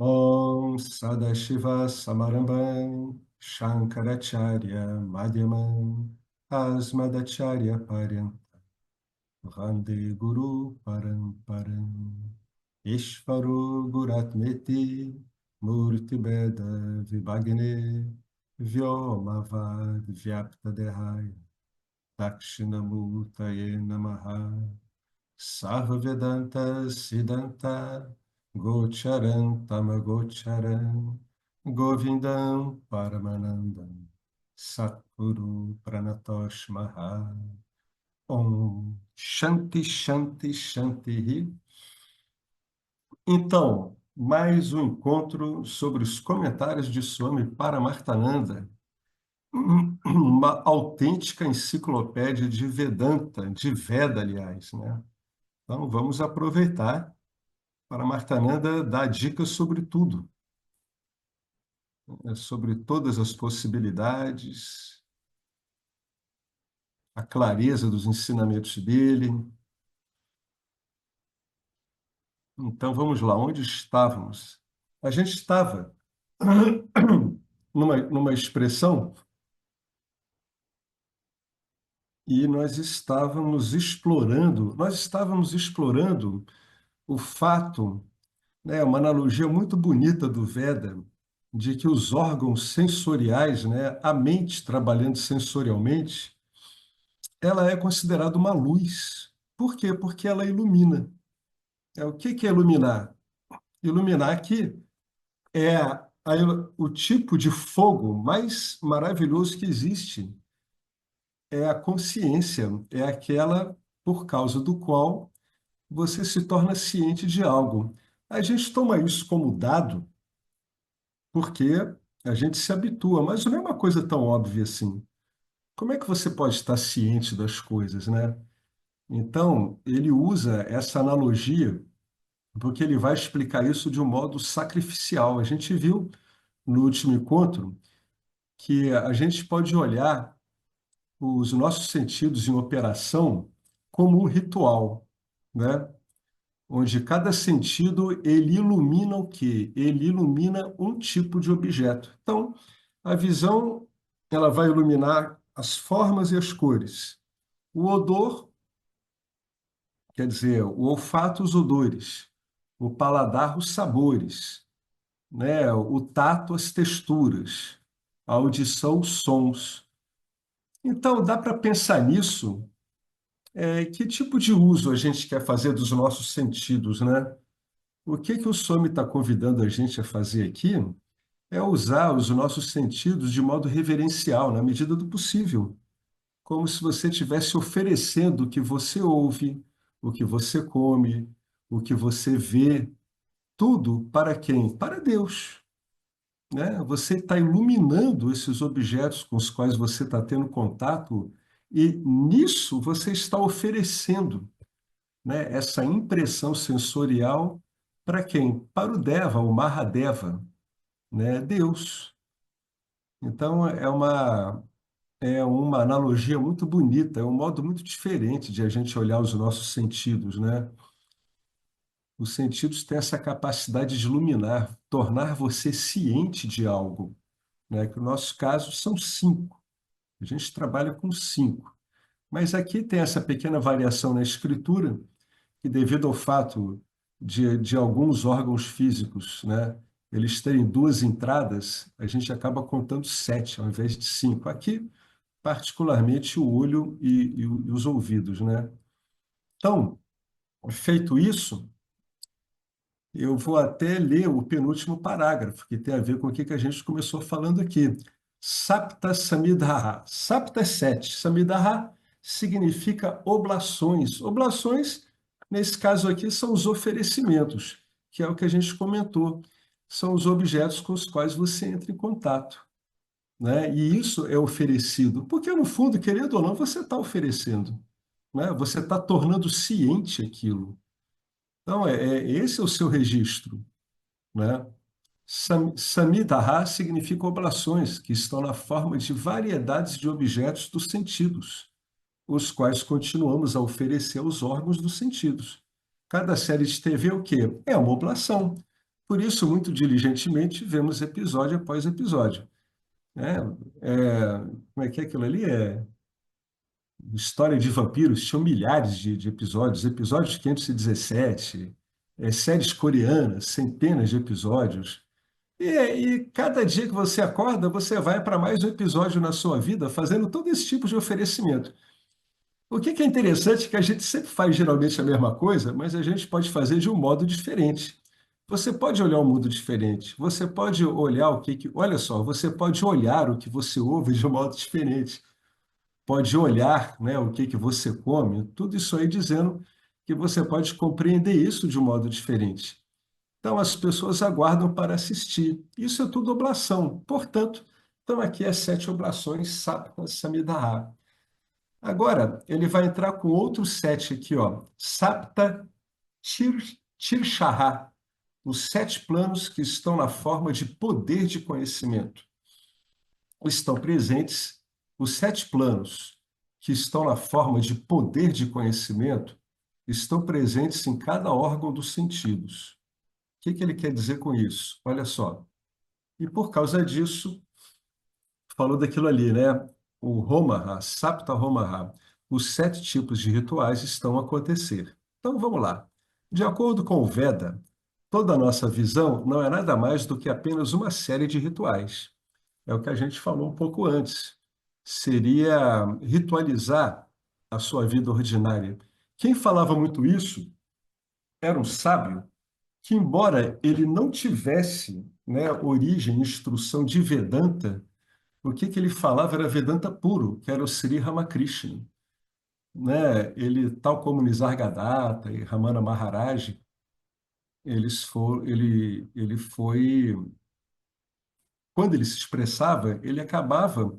Om Sadashiva Samarambam Shankaracharya Madhyamam Asmadacharya Paryam Vande Guru Paramparam Ishvaro Guratmeti Murti Beda Vibhagne Vyomavad Vyapta Dehaya Dakshinamurtaye Namaha Sarva Vedanta Siddhanta Gocharan Tamagocharan Govindam Paramanandam Satguru Pranatosh Maha Om Shanti Shanti Shanti. Então, mais um encontro sobre os comentários de Swami Paramarthananda, uma autêntica enciclopédia de Vedanta, de Veda, aliás, né? Então, vamos aproveitar para Martananda dar dicas sobre tudo, né? Sobre todas as possibilidades, a clareza dos ensinamentos dele. Então, vamos lá, onde estávamos? A gente estava numa expressão e nós estávamos explorando o fato, né, uma analogia muito bonita do Veda, de que os órgãos sensoriais, né, a mente trabalhando sensorialmente, ela é considerada uma luz. Por quê? Porque ela ilumina. O que que é iluminar? Iluminar aqui é o tipo de fogo mais maravilhoso que existe. É a consciência, é aquela por causa do qual você se torna ciente de algo. A gente toma isso como dado porque a gente se habitua, mas não é uma coisa tão óbvia assim. Como é que você pode estar ciente das coisas, né? Então, ele usa essa analogia porque ele vai explicar isso de um modo sacrificial. A gente viu no último encontro que a gente pode olhar os nossos sentidos em operação como um ritual, né? Onde cada sentido ele ilumina o quê? Ele ilumina um tipo de objeto. Então, a visão ela vai iluminar as formas e as cores. O odor, quer dizer, o olfato, os odores. O paladar, os sabores, né? O tato, as texturas. A audição, os sons. Então, dá para pensar nisso. Que tipo de uso a gente quer fazer dos nossos sentidos, né? O que que o Swami está convidando a gente a fazer aqui é usar os nossos sentidos de modo reverencial, na medida do possível, como se você estivesse oferecendo o que você ouve, o que você come, o que você vê, tudo para quem? Para Deus, né? Você está iluminando esses objetos com os quais você está tendo contato e nisso você está oferecendo, né, essa impressão sensorial para quem? Para o Deva, o Mahadeva, né? Deus. Então, é uma analogia muito bonita, é um modo muito diferente de a gente olhar os nossos sentidos, né? Os sentidos têm essa capacidade de iluminar, tornar você ciente de algo, né? Que no nosso caso são cinco. A gente trabalha com cinco. Mas aqui tem essa pequena variação na escritura, que devido ao fato de alguns órgãos físicos, né, eles terem duas entradas, a gente acaba contando sete ao invés de cinco. Aqui, particularmente, o olho e os ouvidos, né? Então, feito isso, eu vou até ler o penúltimo parágrafo, que tem a ver com o que a gente começou falando aqui. Sapta Samidhaha. Sapta é sete. Samidhaha significa oblações. Oblações, nesse caso aqui, são os oferecimentos, que é o que a gente comentou. São os objetos com os quais você entra em contato, né? E isso é oferecido, porque no fundo, querendo ou não, você está oferecendo, né? Você está tornando ciente aquilo. Então, esse é o seu registro, né? Samidaha significa oblações, que estão na forma de variedades de objetos dos sentidos, os quais continuamos a oferecer aos órgãos dos sentidos. Cada série de TV é o quê? É uma oblação. Por isso, muito diligentemente, vemos episódio após episódio, né? Como é que é aquilo ali? História de vampiros, tinham milhares de episódios, episódios 517, séries coreanas, centenas de episódios. E cada dia que você acorda, você vai para mais um episódio na sua vida, fazendo todo esse tipo de oferecimento. O que é interessante é que a gente sempre faz geralmente a mesma coisa, mas a gente pode fazer de um modo diferente. Você pode olhar um mundo diferente. Você pode olhar olha só, você pode olhar o que você ouve de um modo diferente. Pode olhar, né, o que você come. Tudo isso aí dizendo que você pode compreender isso de um modo diferente. Então, as pessoas aguardam para assistir. Isso é tudo oblação. Portanto, estão aqui as 7 oblações Sapta Samiddhara. Agora, ele vai entrar com outros 7 aqui, ó. Sapta Tirshara, os 7 planos que estão na forma de poder de conhecimento. Estão presentes os 7 planos que estão na forma de poder de conhecimento, estão presentes em cada órgão dos sentidos. O que ele quer dizer com isso? Olha só. E por causa disso, falou daquilo ali, né? O Homaha, Sapta Homaha, os 7 tipos de rituais estão a acontecer. Então vamos lá. De acordo com o Veda, toda a nossa visão não é nada mais do que apenas uma série de rituais. É o que a gente falou um pouco antes. Seria ritualizar a sua vida ordinária. Quem falava muito isso era um sábio que, embora ele não tivesse, né, origem, instrução de Vedanta, o que ele falava era Vedanta puro, que era o Sri Ramakrishna. Né? Ele, tal como Nisargadatta e Ramana Maharaj, ele foi, quando ele se expressava, ele acabava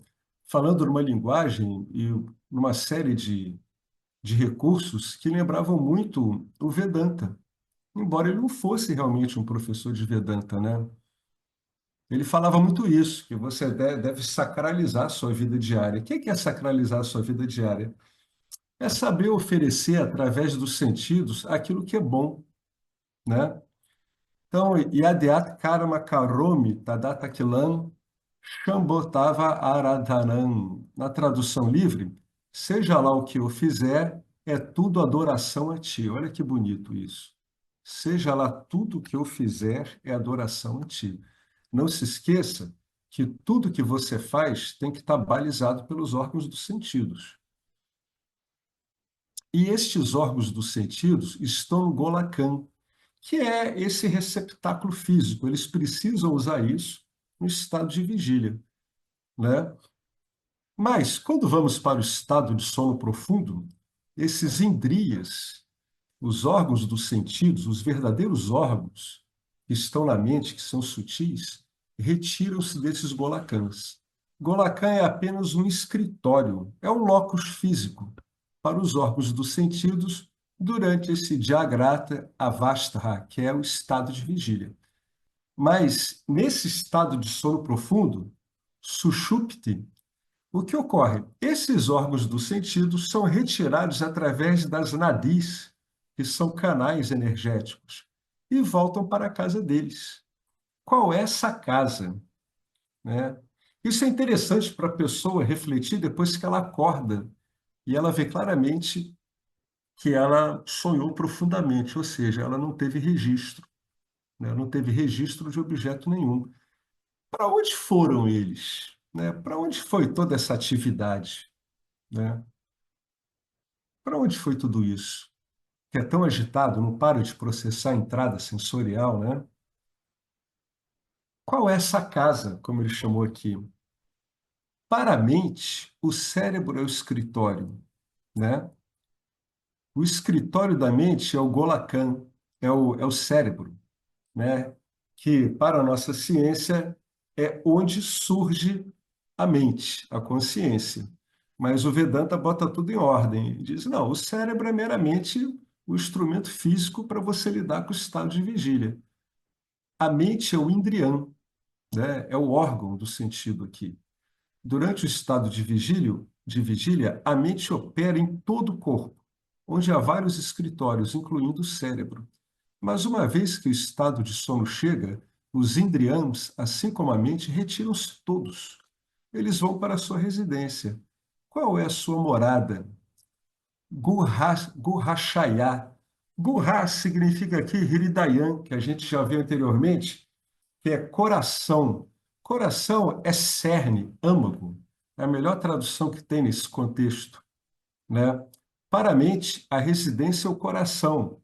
falando numa linguagem e numa série de recursos que lembravam muito o Vedanta, embora ele não fosse realmente um professor de Vedanta, né? Ele falava muito isso, que você deve sacralizar a sua vida diária. O que é sacralizar a sua vida diária? É saber oferecer, através dos sentidos, aquilo que é bom, né? Então, Yadyat Karma Karomi Tadatakilam Shambhotava Aradhanam. Na tradução livre, seja lá o que eu fizer, é tudo adoração a ti. Olha que bonito isso. Seja lá tudo o que eu fizer, é adoração a ti. Não se esqueça que tudo que você faz tem que estar balizado pelos órgãos dos sentidos. E estes órgãos dos sentidos estão no Golakan, que é esse receptáculo físico. Eles precisam usar isso no estado de vigília, né? Mas, quando vamos para o estado de sono profundo, esses indrias, os órgãos dos sentidos, os verdadeiros órgãos que estão na mente, que são sutis, retiram-se desses golakans. Golakan é apenas um escritório, é um locus físico para os órgãos dos sentidos durante esse Jagrata Avastha, que é o estado de vigília. Mas, nesse estado de sono profundo, Sushupti, o que ocorre? Esses órgãos dos sentidos são retirados através das nadis, que são canais energéticos, e voltam para a casa deles. Qual é essa casa? Né? Isso é interessante para a pessoa refletir depois que ela acorda e ela vê claramente que ela sonhou profundamente, ou seja, ela não teve registro, né? Não teve registro de objeto nenhum. Para onde foram eles? Né? Para onde foi toda essa atividade? Né? Para onde foi tudo isso? Que é tão agitado, não para de processar a entrada sensorial, né? Qual é essa casa, como ele chamou aqui? Para a mente, o cérebro é o escritório, né? O escritório da mente é o Golakan, é o cérebro, né? Que, para a nossa ciência, é onde surge a mente, a consciência. Mas o Vedanta bota tudo em ordem. Diz, não, o cérebro é meramente o instrumento físico para você lidar com o estado de vigília. A mente é o indriyan, né? É o órgão do sentido aqui. Durante o estado de vigília, a mente opera em todo o corpo, onde há vários escritórios, incluindo o cérebro. Mas uma vez que o estado de sono chega, os indriams, assim como a mente, retiram-se todos. Eles vão para a sua residência. Qual é a sua morada? Gurhashaya. Gurha significa aqui Hridayan, que a gente já viu anteriormente, que é coração. Coração é cerne, âmago. É a melhor tradução que tem nesse contexto, né? Para a mente, a residência é o coração,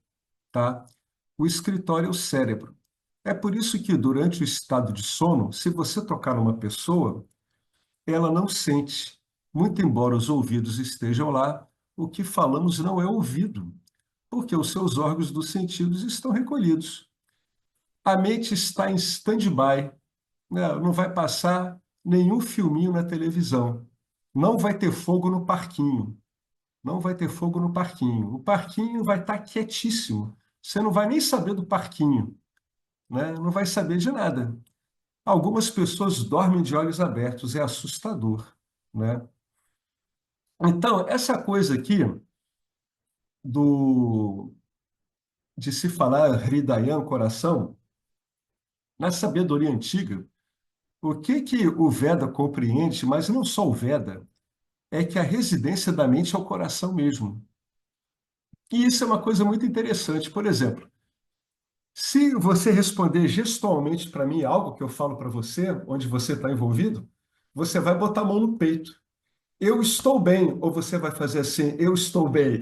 tá? O escritório é o cérebro. É por isso que, durante o estado de sono, se você tocar numa pessoa, ela não sente. Muito embora os ouvidos estejam lá, o que falamos não é ouvido, porque os seus órgãos dos sentidos estão recolhidos. A mente está em stand-by, né? Não vai passar nenhum filminho na televisão. Não vai ter fogo no parquinho. Não vai ter fogo no parquinho. O parquinho vai estar quietíssimo. Você não vai nem saber do parquinho, né? Não vai saber de nada. Algumas pessoas dormem de olhos abertos, é assustador, né? Então, essa coisa aqui do de se falar Hridayan, coração, na sabedoria antiga, o que que o Veda compreende, mas não só o Veda, é que a residência da mente é o coração mesmo. E isso é uma coisa muito interessante. Por exemplo, se você responder gestualmente para mim algo que eu falo para você, onde você está envolvido, você vai botar a mão no peito. Eu estou bem, ou você vai fazer assim, eu estou bem.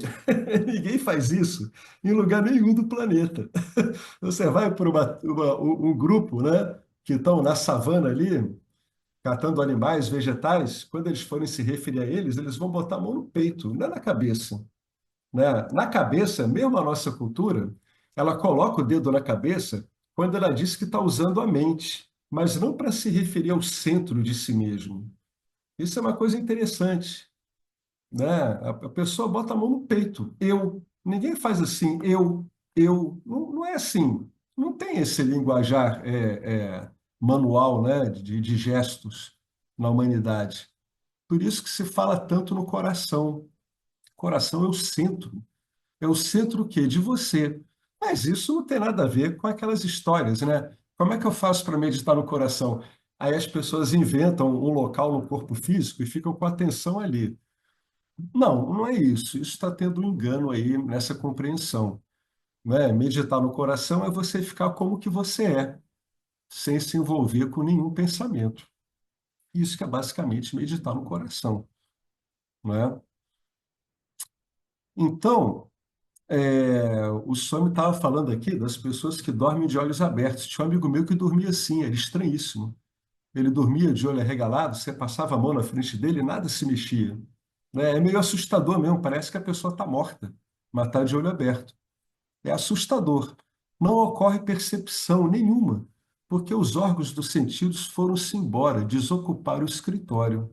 Ninguém faz isso em lugar nenhum do planeta. Você vai para um grupo, né, que estão na savana ali, catando animais, vegetais, quando eles forem se referir a eles, eles vão botar a mão no peito, não é na cabeça, né? Na cabeça, mesmo a nossa cultura, ela coloca o dedo na cabeça quando ela diz que está usando a mente, mas não para se referir ao centro de si mesmo. Isso é uma coisa interessante, né? A pessoa bota a mão no peito. Eu. Ninguém faz assim, eu. Não, não é assim. Não tem esse linguajar manual, né, de gestos na humanidade. Por isso que se fala tanto no coração. Coração é o centro. É o centro o quê? De você. Mas isso não tem nada a ver com aquelas histórias, né? Como é que eu faço para meditar no coração? Aí as pessoas inventam um local no corpo físico e ficam com a atenção ali. Não, não é isso. Isso está tendo um engano aí nessa compreensão, né? Meditar no coração é você ficar como que você é, sem se envolver com nenhum pensamento. Isso que é basicamente meditar no coração, né? Então, o Swami estava falando aqui das pessoas que dormem de olhos abertos. Tinha um amigo meu que dormia assim, era estranhíssimo. Ele dormia de olho arregalado, você passava a mão na frente dele e nada se mexia, né? É meio assustador mesmo, parece que a pessoa está morta, mas está de olho aberto. É assustador. Não ocorre percepção nenhuma, porque os órgãos dos sentidos foram-se embora, desocuparam o escritório.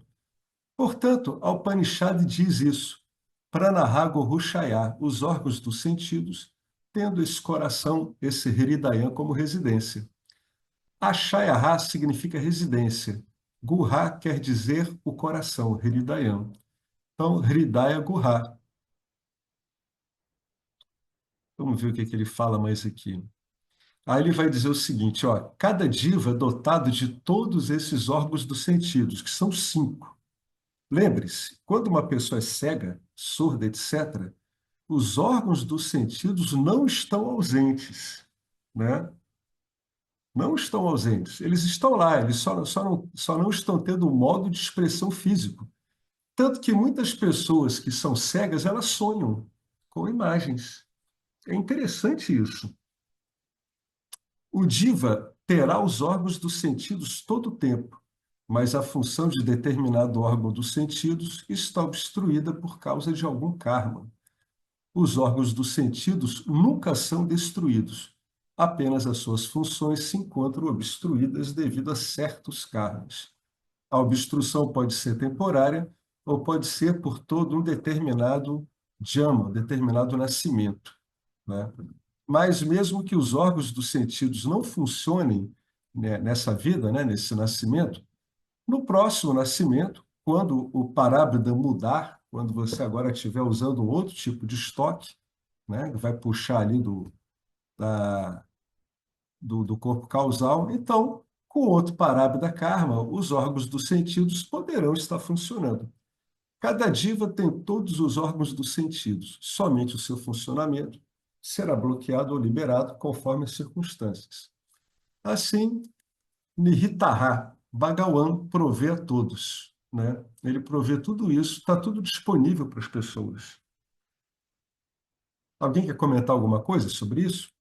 Portanto, a Upanishad diz isso. Pranahago Rushaya, os órgãos dos sentidos, tendo esse coração, esse Hridayan como residência. Ashayara significa residência. Guha quer dizer o coração, Hridayan. Então, Hridaya Guha. Vamos ver o que é que ele fala mais aqui. Aí ele vai dizer o seguinte, ó, cada diva é dotado de todos esses órgãos dos sentidos, que são 5. Lembre-se, quando uma pessoa é cega, surda, etc., os órgãos dos sentidos não estão ausentes, né? Não estão ausentes. Eles estão lá, eles só não estão tendo um modo de expressão físico. Tanto que muitas pessoas que são cegas, elas sonham com imagens. É interessante isso. O diva terá os órgãos dos sentidos todo o tempo, mas a função de determinado órgão dos sentidos está obstruída por causa de algum karma. Os órgãos dos sentidos nunca são destruídos, apenas as suas funções se encontram obstruídas devido a certos karmas. A obstrução pode ser temporária ou pode ser por todo um determinado jama, determinado nascimento, né? Mas mesmo que os órgãos dos sentidos não funcionem, né, nessa vida, né, nesse nascimento, no próximo nascimento, quando o parábdha mudar, quando você agora estiver usando um outro tipo de estoque, né, vai puxar ali do corpo causal. Então, com outro parábio da karma, os órgãos dos sentidos poderão estar funcionando. Cada diva tem todos os órgãos dos sentidos, somente o seu funcionamento será bloqueado ou liberado conforme as circunstâncias. Assim, Nihitaha, Bhagawan provê a todos, né? Ele provê tudo isso, está tudo disponível para as pessoas. Alguém quer comentar alguma coisa sobre isso?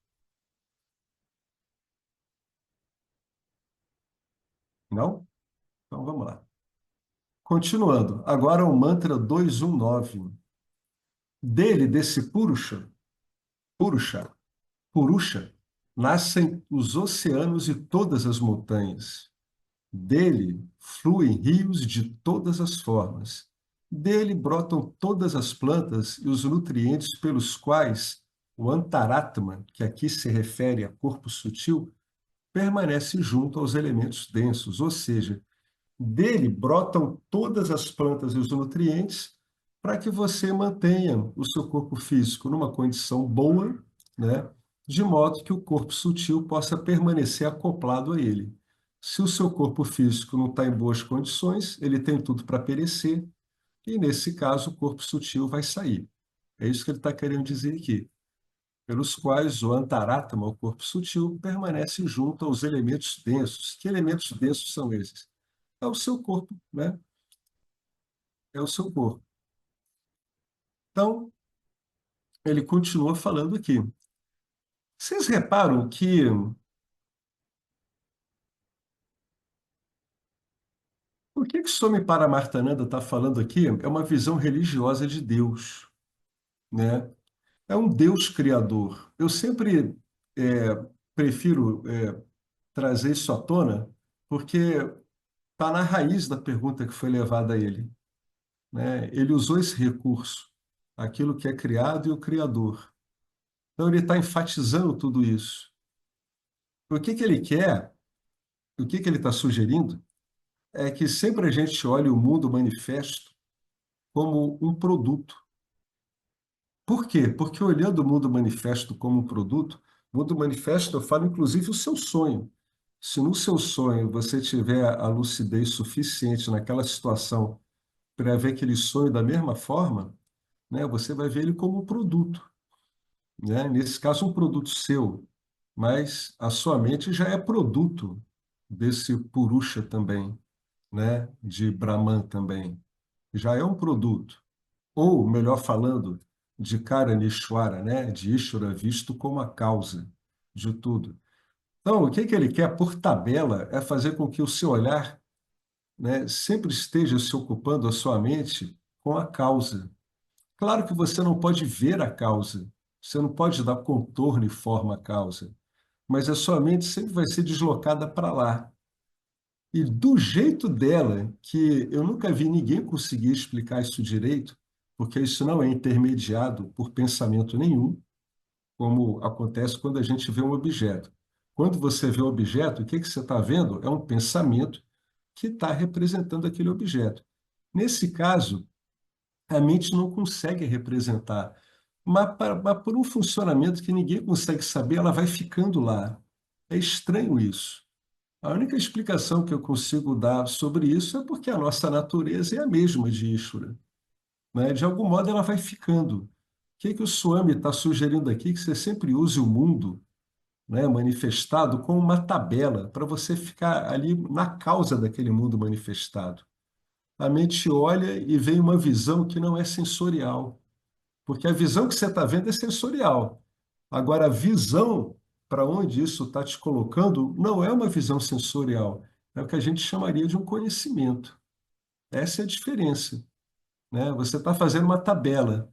Não? Então vamos lá. Continuando, agora o mantra 219. Dele, desse Purusha, Purusha, nascem os oceanos e todas as montanhas. Dele fluem rios de todas as formas. Dele brotam todas as plantas e os nutrientes pelos quais o Antaratma, que aqui se refere a corpo sutil, permanece junto aos elementos densos, ou seja, dele brotam todas as plantas e os nutrientes para que você mantenha o seu corpo físico numa condição boa, né? De modo que o corpo sutil possa permanecer acoplado a ele. Se o seu corpo físico não está em boas condições, ele tem tudo para perecer, e nesse caso o corpo sutil vai sair. É isso que ele está querendo dizer aqui. Pelos quais o antaratma, o corpo sutil, permanece junto aos elementos densos. Que elementos densos são esses? É o seu corpo, né? É o seu corpo. Então, ele continua falando aqui. Vocês reparam que o que Swami Paramartananda está falando aqui é uma visão religiosa de Deus, né? É um Deus criador. Eu sempre prefiro trazer isso à tona, porque está na raiz da pergunta que foi levada a ele, né? Ele usou esse recurso, aquilo que é criado e o Criador. Então ele está enfatizando tudo isso. O que que ele quer? O que que ele está sugerindo? É que sempre a gente olhe o mundo manifesto como um produto. Por quê? Porque olhando o mundo manifesto como um produto, mundo manifesto eu falo inclusive o seu sonho. Se no seu sonho você tiver a lucidez suficiente naquela situação para ver aquele sonho da mesma forma, né, você vai ver ele como um produto, né? Nesse caso, um produto seu, mas a sua mente já é produto desse Purusha também, né? De Brahman também. Já é um produto. Ou, melhor falando, de Karaneshwara, né? De Ishvara visto como a causa de tudo. Então, o que que ele quer, por tabela, é fazer com que o seu olhar, né, sempre esteja se ocupando a sua mente com a causa. Claro que você não pode ver a causa, você não pode dar contorno e forma à causa, mas a sua mente sempre vai ser deslocada para lá. E do jeito dela, que eu nunca vi ninguém conseguir explicar isso direito, porque isso não é intermediado por pensamento nenhum, como acontece quando a gente vê um objeto. Quando você vê o objeto, o que que você está vendo? É um pensamento que está representando aquele objeto. Nesse caso, a mente não consegue representar, mas por um funcionamento que ninguém consegue saber, ela vai ficando lá. É estranho isso. A única explicação que eu consigo dar sobre isso é porque a nossa natureza é a mesma de Ishvara, né? De algum modo ela vai ficando. O que que o Swami está sugerindo aqui? Que você sempre use o mundo, né, manifestado como uma tabela para você ficar ali na causa daquele mundo manifestado. A mente olha e vem uma visão que não é sensorial, porque a visão que você está vendo é sensorial. Agora, a visão para onde isso está te colocando não é uma visão sensorial, é o que a gente chamaria de um conhecimento. Essa é a diferença, né? Você está fazendo uma tabela.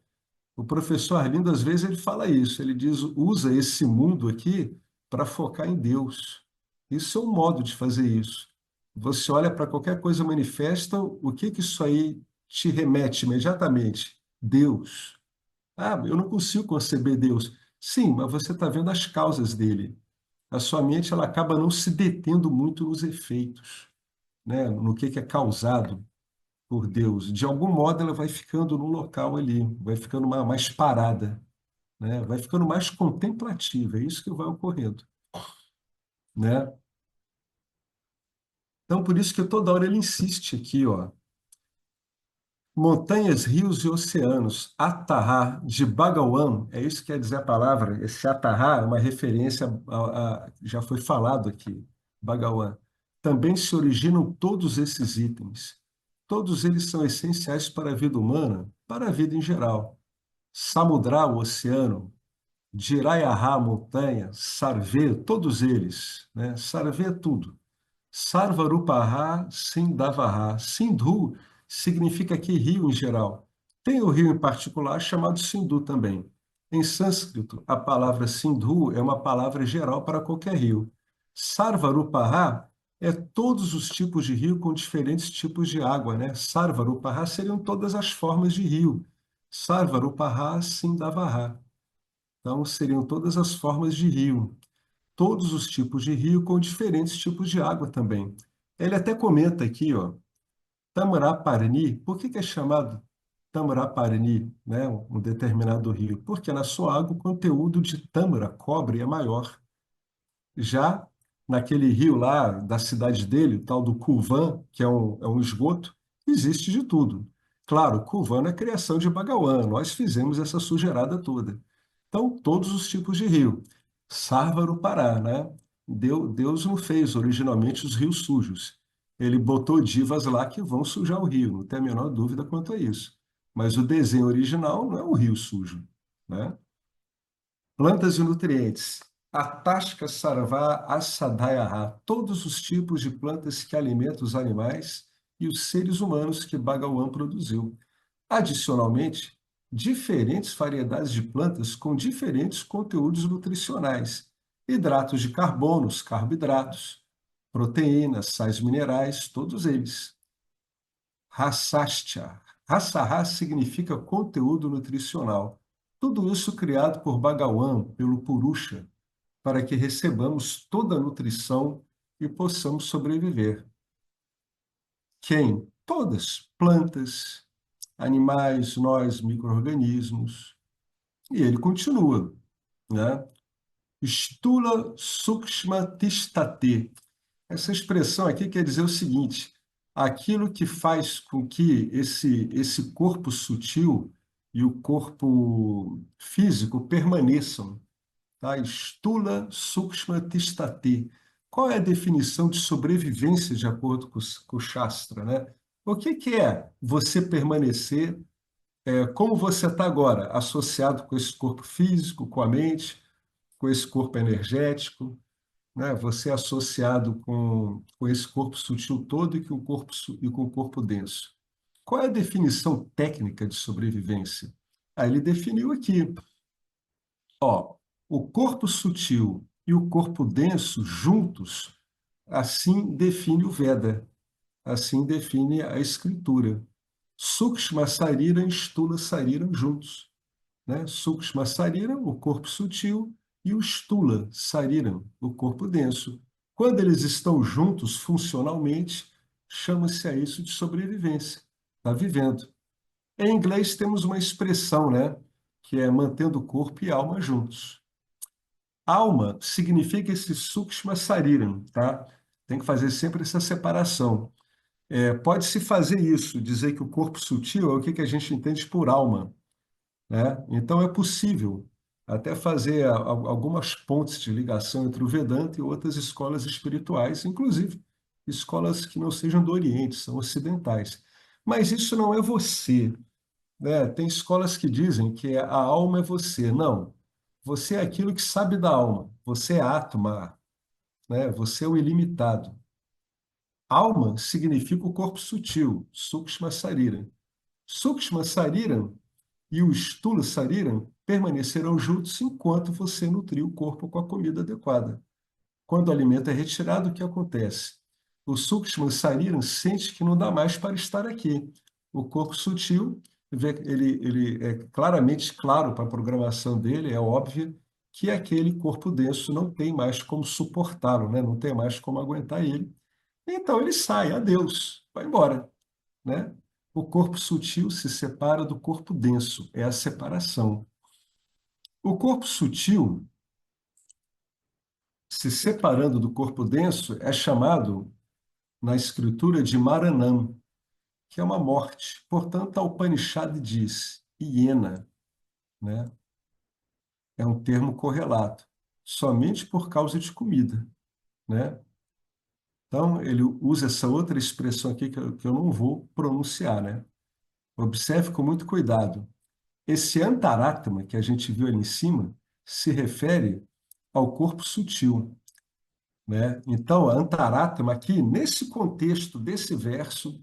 O professor Arlindo, às vezes, ele fala isso. Ele diz, usa esse mundo aqui para focar em Deus. Isso é um modo de fazer isso. Você olha para qualquer coisa manifesta, o que que isso aí te remete imediatamente? Deus. Ah, eu não consigo conceber Deus. Sim, mas você está vendo as causas dele. A sua mente ela acaba não se detendo muito nos efeitos, né? No que é causado por Deus. De algum modo, ela vai ficando no local ali, vai ficando mais parada. né? Vai ficando mais contemplativa, é isso que vai ocorrendo, né? Então, por isso que toda hora ele insiste aqui, ó. Montanhas, rios e oceanos, Atahá, de Bhagawan, é isso que quer dizer a palavra. Esse Atahá é uma referência já foi falado aqui, Bhagawan. Também se originam todos esses itens. Todos eles são essenciais para a vida humana, para a vida em geral. Samudra, o oceano, Jiraiyaha, a montanha, Sarve, todos eles, né? Sarve é tudo. Sarvarupaha Sindavaha. Sindhu significa aqui rio em geral. Tem o rio em particular chamado Sindhu também. Em sânscrito, a palavra Sindhu é uma palavra geral para qualquer rio. Sarvarupaha é todos os tipos de rio com diferentes tipos de água, né? Sarvarupaha seriam todas as formas de rio. Sarvarupaha Sindavaha. Então, seriam todas as formas de rio, todos os tipos de rio com diferentes tipos de água também. Ele até comenta aqui, ó, Tamaraparni, por que é chamado Tamaraparni, né, um determinado rio? Porque na sua água o conteúdo de tâmara, cobre, é maior. Já naquele rio lá da cidade dele, o tal do Kuvan, que é um esgoto, existe de tudo. Claro, Kuvan é criação de Bhagawan, nós fizemos essa sujeirada toda. Então, todos os tipos de rio. Sárvaro-Pará, né? Deus não fez originalmente os rios sujos. Ele botou divas lá que vão sujar o rio, não tem a menor dúvida quanto a isso. Mas o desenho original não é um rio sujo, né? Plantas e nutrientes. Atasca sarvá assadhayaha. Todos os tipos de plantas que alimentam os animais e os seres humanos que Bhagawan produziu. Adicionalmente, diferentes variedades de plantas com diferentes conteúdos nutricionais. Hidratos de carbonos, carboidratos, proteínas, sais minerais, todos eles. Rasastya. Rasahá significa conteúdo nutricional. Tudo isso criado por Bhagawan, pelo Purusha, para que recebamos toda a nutrição e possamos sobreviver. Quem? Todas. Plantas, animais, nós, micro-organismos. E ele continua, né? Stula Sukshma Tishtate. Essa expressão aqui quer dizer o seguinte: aquilo que faz com que esse corpo sutil e o corpo físico permaneçam, tá? Stula Sukshma Tishtate. Qual é a definição de sobrevivência de acordo com o Shastra, né? O que é você permanecer como você está agora, associado com esse corpo físico, com a mente, com esse corpo energético, né? Você é associado com esse corpo sutil todo e com o corpo denso. Qual é a definição técnica de sobrevivência? Aí ele definiu aqui, ó, o corpo sutil e o corpo denso juntos, assim define o Veda, assim define a escritura. Sukshma Sariram e Stula Sariram juntos, né? Sukshma Sariram, o corpo sutil, e o Stula Sariram, o corpo denso. Quando eles estão juntos funcionalmente, chama-se a isso de sobrevivência. Está vivendo. Em inglês temos uma expressão, né? Que é mantendo corpo e alma juntos. Alma significa esse Sukshma Sariram, tá? Tem que fazer sempre essa separação. Pode-se fazer isso, dizer que o corpo sutil é o que a gente entende por alma, né? Então é possível até fazer algumas pontes de ligação entre o Vedanta e outras escolas espirituais, inclusive escolas que não sejam do Oriente, são ocidentais. Mas isso não é você, né? Tem escolas que dizem que a alma é você. Não. Você é aquilo que sabe da alma. Você é Atma, né? Você é o ilimitado. Alma significa o corpo sutil, Sukshma Sariram. Sukshma Sariram e o Stula Sariram permanecerão juntos enquanto você nutrir o corpo com a comida adequada. Quando o alimento é retirado, o que acontece? O Sukshma Sariram sente que não dá mais para estar aqui. O corpo sutil, ele é claramente claro para a programação dele, é óbvio que aquele corpo denso não tem mais como suportá-lo, né? Não tem mais como aguentar ele. Então ele sai, adeus, vai embora, né? O corpo sutil se separa do corpo denso, é a separação. O corpo sutil, se separando do corpo denso, é chamado, na escritura, de Maranam, que é uma morte. Portanto, a Upanishad diz, hiena, né? É um termo correlato, somente por causa de comida, né? Então, ele usa essa outra expressão aqui que eu não vou pronunciar, né? Observe com muito cuidado. Esse antaratma que a gente viu ali em cima se refere ao corpo sutil, né? Então, a antaratma aqui, nesse contexto desse verso,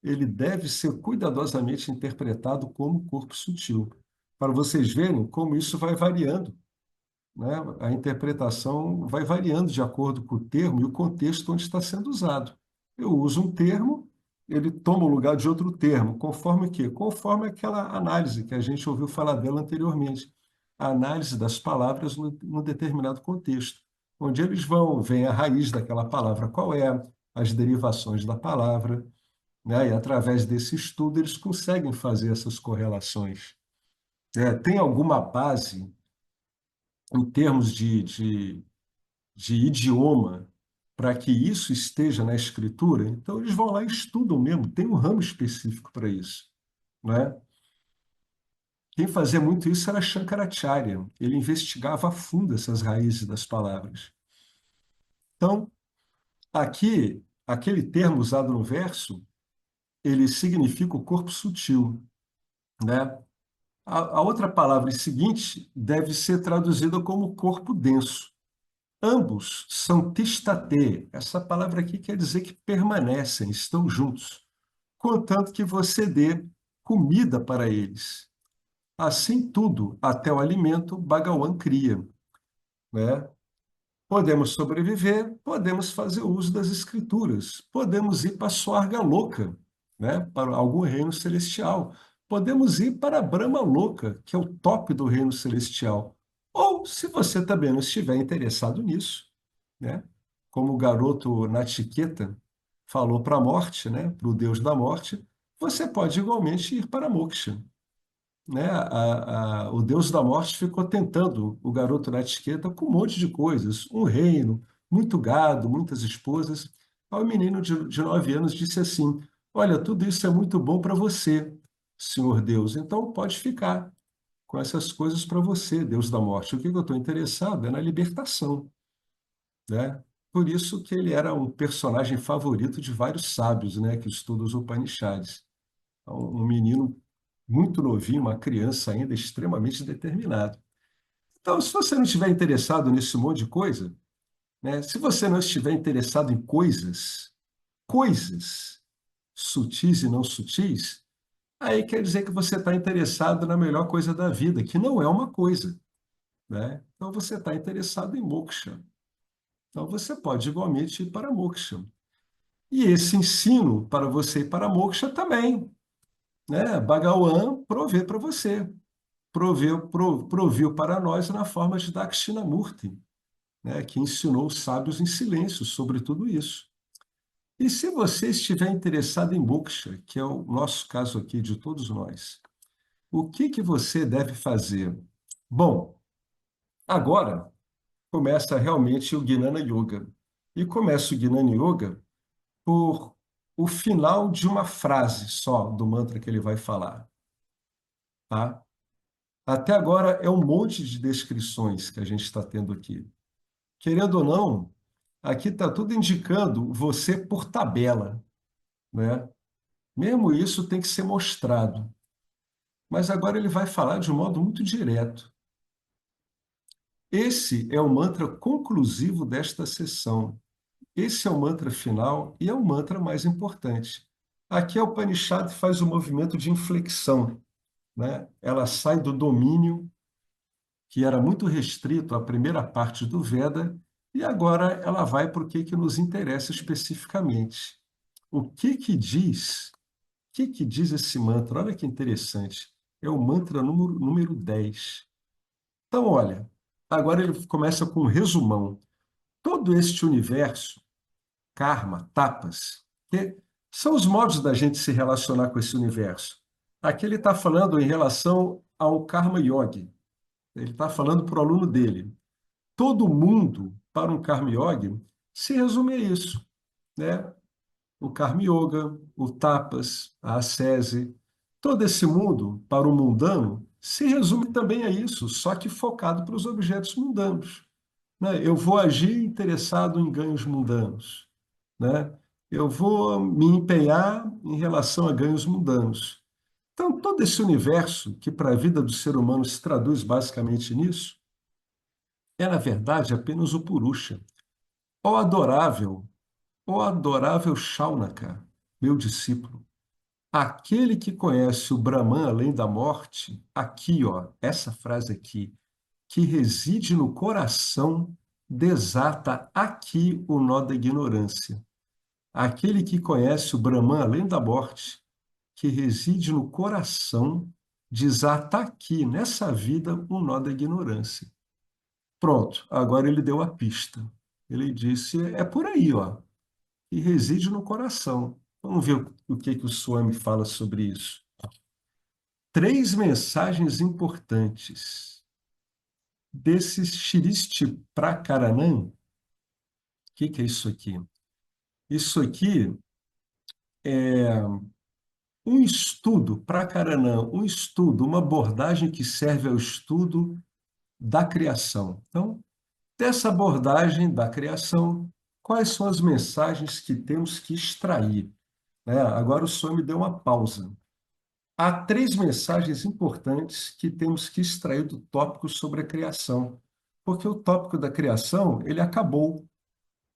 ele deve ser cuidadosamente interpretado como corpo sutil, para vocês verem como isso vai variando, né? A interpretação vai variando de acordo com o termo e o contexto onde está sendo usado. Eu uso um termo, ele toma o lugar de outro termo, conforme o quê? Conforme aquela análise que a gente ouviu falar dela anteriormente. A análise das palavras num determinado contexto, onde eles vão, vem a raiz daquela palavra, qual é, as derivações da palavra, né? E através desse estudo eles conseguem fazer essas correlações. Tem alguma base em termos de idioma para que isso esteja na escritura, então eles vão lá e estudam mesmo, tem um ramo específico para isso, né? Quem fazia muito isso era Shankaracharya, ele investigava a fundo essas raízes das palavras. Então, aqui, aquele termo usado no verso, ele significa o corpo sutil, né? A outra palavra seguinte deve ser traduzida como corpo denso. Ambos são tistate. Essa palavra aqui quer dizer que permanecem, estão juntos, contanto que você dê comida para eles. Assim tudo, até o alimento, Bhagavan cria, né? Podemos sobreviver, podemos fazer uso das escrituras, podemos ir para a Swarga Louca, né? Para algum reino celestial. Podemos ir para a Brahma Louca, que é o top do reino celestial. Ou, se você também não estiver interessado nisso, né? Como o garoto Nachiqueta falou para a morte, né? Para o deus da morte, você pode igualmente ir para Moksha, né? O deus da morte ficou tentando o garoto na etiqueta com um monte de coisas, um reino, muito gado, muitas esposas. Aí o menino de 9 anos disse assim: Olha, tudo isso é muito bom para você, senhor Deus, então pode ficar com essas coisas para você, Deus da morte. O que eu estou interessado é na libertação, né? Por isso que ele era um personagem favorito de vários sábios, né, que estudam os Upanishads. Um menino muito novinho, uma criança ainda extremamente determinado. Então, se você não estiver interessado nesse monte de coisa, né, se você não estiver interessado em coisas sutis e não sutis, aí quer dizer que você está interessado na melhor coisa da vida, que não é uma coisa, né? Então, você está interessado em moksha. Então, você pode igualmente ir para moksha. E esse ensino para você ir para moksha também, né? Bhagavan provê para você. Proviu para nós na forma de Dakshinamurti, né, que ensinou os sábios em silêncio sobre tudo isso. E se você estiver interessado em moksha, que é o nosso caso aqui de todos nós, o que que você deve fazer? Bom, agora começa realmente o Gnana Yoga. E começa o Gnana Yoga por o final de uma frase só do mantra que ele vai falar, tá? Até agora é um monte de descrições que a gente está tendo aqui. Querendo ou não, aqui está tudo indicando você por tabela, né? Mesmo isso tem que ser mostrado. Mas agora ele vai falar de um modo muito direto. Esse é o mantra conclusivo desta sessão. Esse é o mantra final e é o mantra mais importante. Aqui a Upanishad faz o movimento de inflexão, né? Ela sai do domínio que era muito restrito à primeira parte do Veda, e agora ela vai para o que nos interessa especificamente. O que que diz esse mantra? Olha que interessante. É o mantra número 10. Então, olha, agora ele começa com um resumão. Todo este universo, karma, tapas, que são os modos da gente se relacionar com esse universo. Aqui ele está falando em relação ao karma yogi, Ele está falando para o aluno dele. Todo mundo, para um Karma Yogi, se resume a isso, né? O Karma Yoga, o Tapas, a ascese, todo esse mundo, para o mundano, se resume também a isso, só que focado para os objetos mundanos, né? Eu vou agir interessado em ganhos mundanos, né? Eu vou me empenhar em relação a ganhos mundanos. Então, todo esse universo, que para a vida do ser humano se traduz basicamente nisso, é, na verdade, apenas o Purusha. Ó adorável Shaunaka, meu discípulo, aquele que conhece o Brahman além da morte, aqui, ó, essa frase aqui, que reside no coração, desata aqui o nó da ignorância. Aquele que conhece o Brahman além da morte, que reside no coração, desata aqui, nessa vida, o nó da ignorância. Pronto, agora ele deu a pista. Ele disse, é por aí, ó, e reside no coração. Vamos ver o que que o Swami fala sobre isso. Três mensagens importantes desse Shiristi Prakaranam. O que é isso aqui? Isso aqui é um estudo, Prakaranam, um estudo, uma abordagem que serve ao estudo da criação. Então, dessa abordagem da criação, quais são as mensagens que temos que extrair? Né? Agora o Swami deu uma pausa. Há três mensagens importantes que temos que extrair do tópico sobre a criação, porque o tópico da criação, ele acabou.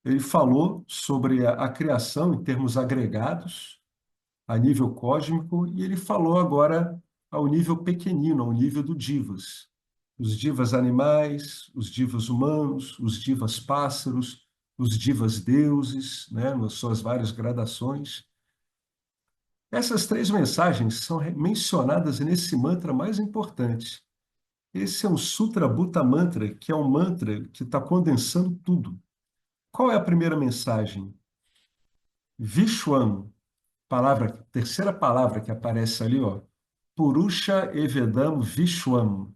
Ele falou sobre a criação em termos agregados, a nível cósmico, e ele falou agora ao nível pequenino, ao nível do divas. Os divas animais, os divas humanos, os divas pássaros, os divas deuses, né, nas suas várias gradações. Essas três mensagens são mencionadas nesse mantra mais importante. Esse é um Sutra Bhuta Mantra, que é um mantra que está condensando tudo. Qual é a primeira mensagem? Vishwam, terceira palavra que aparece ali, ó. Purusha Evedam Vishwam.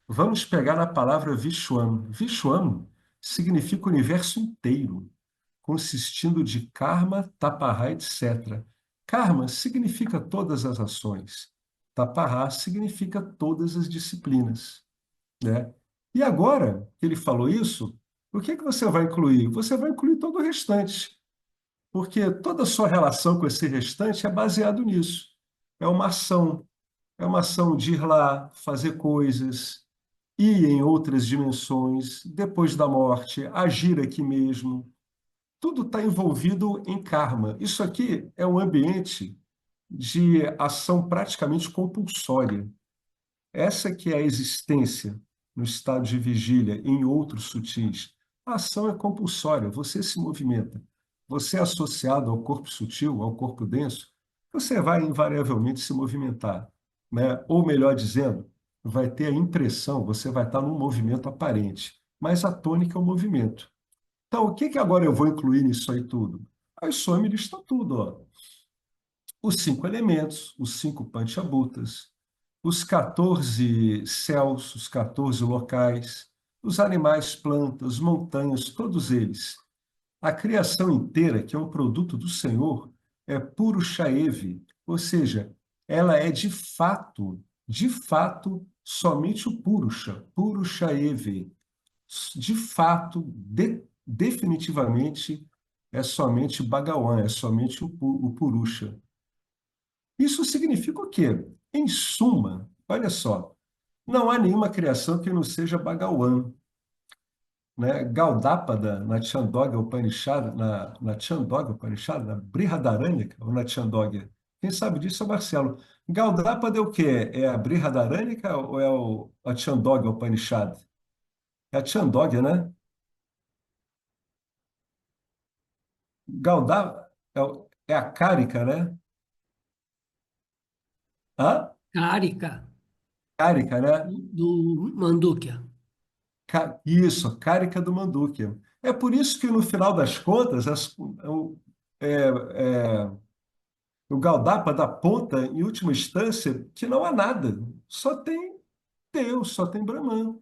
Vamos pegar a palavra Vishwam. Vishwam significa o universo inteiro, consistindo de karma, tapaha, etc. Karma significa todas as ações. Tapaha significa todas as disciplinas, né? E agora que ele falou isso, o que que você vai incluir? Você vai incluir todo o restante, porque toda a sua relação com esse restante é baseado nisso. É uma ação, é uma ação de ir lá, fazer coisas, ir em outras dimensões, depois da morte, agir aqui mesmo, tudo está envolvido em karma. Isso aqui é um ambiente de ação praticamente compulsória. Essa que é a existência no estado de vigília, em outros sutis. A ação é compulsória, você se movimenta. Você é associado ao corpo sutil, ao corpo denso, você vai invariavelmente se movimentar, né? Ou melhor dizendo, vai ter a impressão, você vai estar num movimento aparente, mas a tônica é o movimento. Então, o que que agora eu vou incluir nisso aí tudo? Aí o Swami lista tudo, ó. Os cinco elementos, os cinco Panchabhutas, os 14 céus, os 14 locais, os animais, plantas, montanhas, todos eles. A criação inteira, que é um produto do Senhor, é puro Shaev, ou seja, ela é de fato, somente o Purusha, puro Shaev, de fato, definitivamente, é somente Bhagawan, é somente o Purusha. Isso significa o quê? Em suma, olha só, não há nenhuma criação que não seja Bhagawan, né? Gaudapada, na Chandogya Upanishad, na Chandogya Upanishad, na Brihadaranyaka, ou na Chandogya? Quem sabe disso é o Marcelo. Gaudapada é o quê? É a Brihadaranyaka ou é a Chandogya Upanishad? É a Chandogya, né? Gaudá é a Karika, né? Hã? Carica, Karika, né? do Mandúquia. Isso, a Karika do Mandukya. É por isso que, no final das contas, é, é, o Galdapa dá ponta, em última instância, que não há nada. Só tem. Deus, só tem Brahman.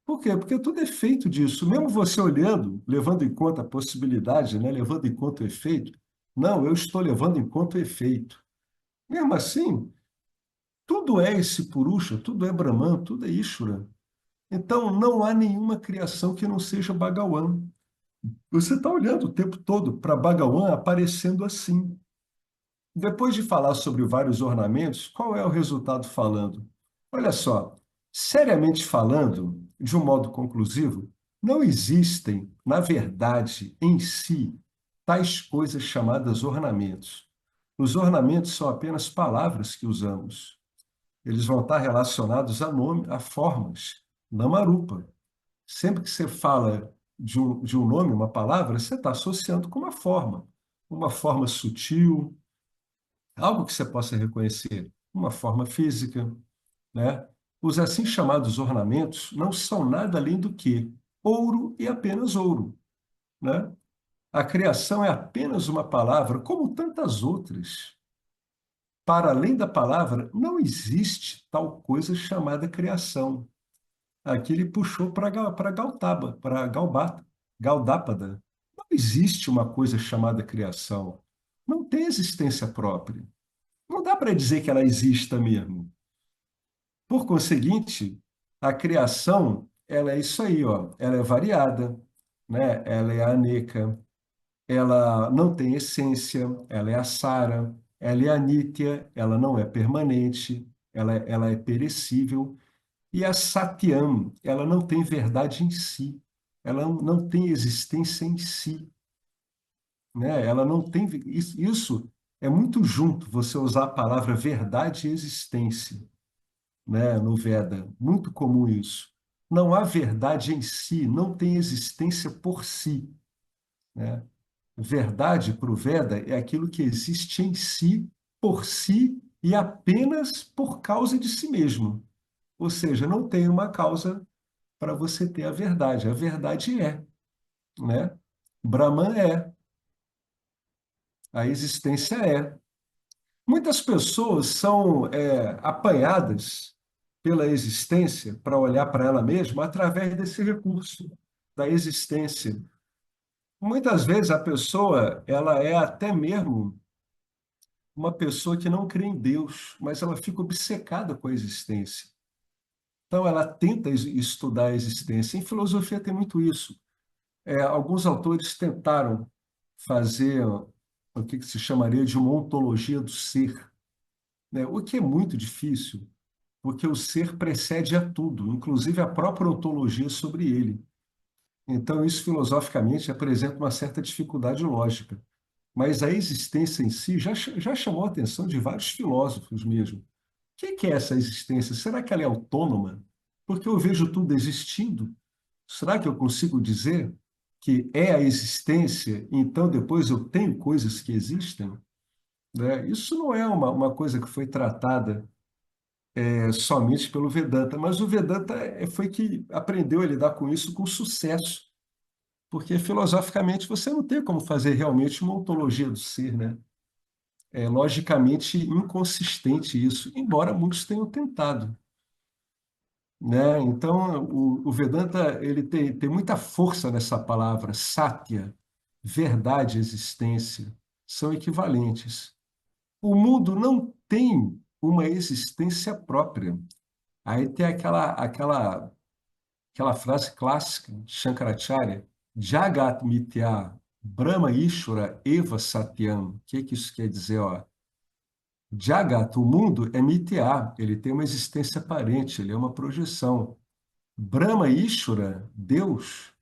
Por quê? Porque tudo é feito disso. Mesmo você olhando, levando em conta a possibilidade, né? Levando em conta o efeito. Não, eu estou levando em conta o efeito. Mesmo assim, tudo é esse Purusha, tudo é Brahman, tudo é Ishvara. Então, não há nenhuma criação que não seja Bhagawan. Você está olhando o tempo todo para Bhagawan aparecendo assim. Depois de falar sobre vários ornamentos, qual é o resultado falando? Olha só, seriamente falando, de um modo conclusivo, não existem, na verdade, em si, tais coisas chamadas ornamentos. Os ornamentos são apenas palavras que usamos. Eles vão estar relacionados a nome, a formas, namarupa. Sempre que você fala de um nome, uma palavra, você está associando com uma forma sutil, algo que você possa reconhecer, uma forma física, né? Os assim chamados ornamentos não são nada além do que ouro e apenas ouro, né? A criação é apenas uma palavra, como tantas outras. Para além da palavra, não existe tal coisa chamada criação. Aqui ele puxou para Gautaba, para Gaudápada. Não existe uma coisa chamada criação. Não tem existência própria. Não dá para dizer que ela exista mesmo. Por conseguinte, a criação, ela é isso aí, ó. Ela é variada, né? Ela é aneca, ela não tem essência, ela é asara, ela é anítya, ela não é permanente, ela é perecível. E a satyam, ela não tem verdade em si, ela não tem existência em si, né? Ela não tem isso é muito junto você usar a palavra verdade e existência, né, no Veda. Muito comum isso. Não há verdade em si, não tem existência por si, né? Verdade para o Veda é aquilo que existe em si, por si e apenas por causa de si mesmo. Ou seja, não tem uma causa para você ter a verdade. A verdade é, né? Brahman é, a existência é. Muitas pessoas são apanhadas pela existência para olhar para ela mesma através desse recurso da existência. Muitas vezes a pessoa ela é até mesmo uma pessoa que não crê em Deus, mas ela fica obcecada com a existência. Então ela tenta estudar a existência. Em filosofia tem muito isso. Alguns autores tentaram fazer o que se chamaria de uma ontologia do ser, né? O que é muito difícil, porque o ser precede a tudo, inclusive a própria ontologia sobre ele. Então, isso filosoficamente apresenta uma certa dificuldade lógica. Mas a existência em si já chamou a atenção de vários filósofos mesmo. O que é essa existência? Será que ela é autônoma? Porque eu vejo tudo existindo. Será que eu consigo dizer que é a existência, então depois eu tenho coisas que existem? Né? Isso não é uma coisa que foi tratada somente pelo Vedanta, mas o Vedanta foi que aprendeu a lidar com isso com sucesso, porque filosoficamente você não tem como fazer realmente uma ontologia do ser, né? É logicamente inconsistente isso, embora muitos tenham tentado, né? Então, o Vedanta ele tem muita força nessa palavra, satya, verdade, existência, são equivalentes. O mundo não tem uma existência própria. Aí tem aquela frase clássica de Shankaracharya, Jagat Mithya, Brahma Ishvara Eva Satyam. O que isso quer dizer? Ó? Jagat, o mundo, é Mithya, ele tem uma existência aparente, ele é uma projeção. Brahma Ishvara, Deus,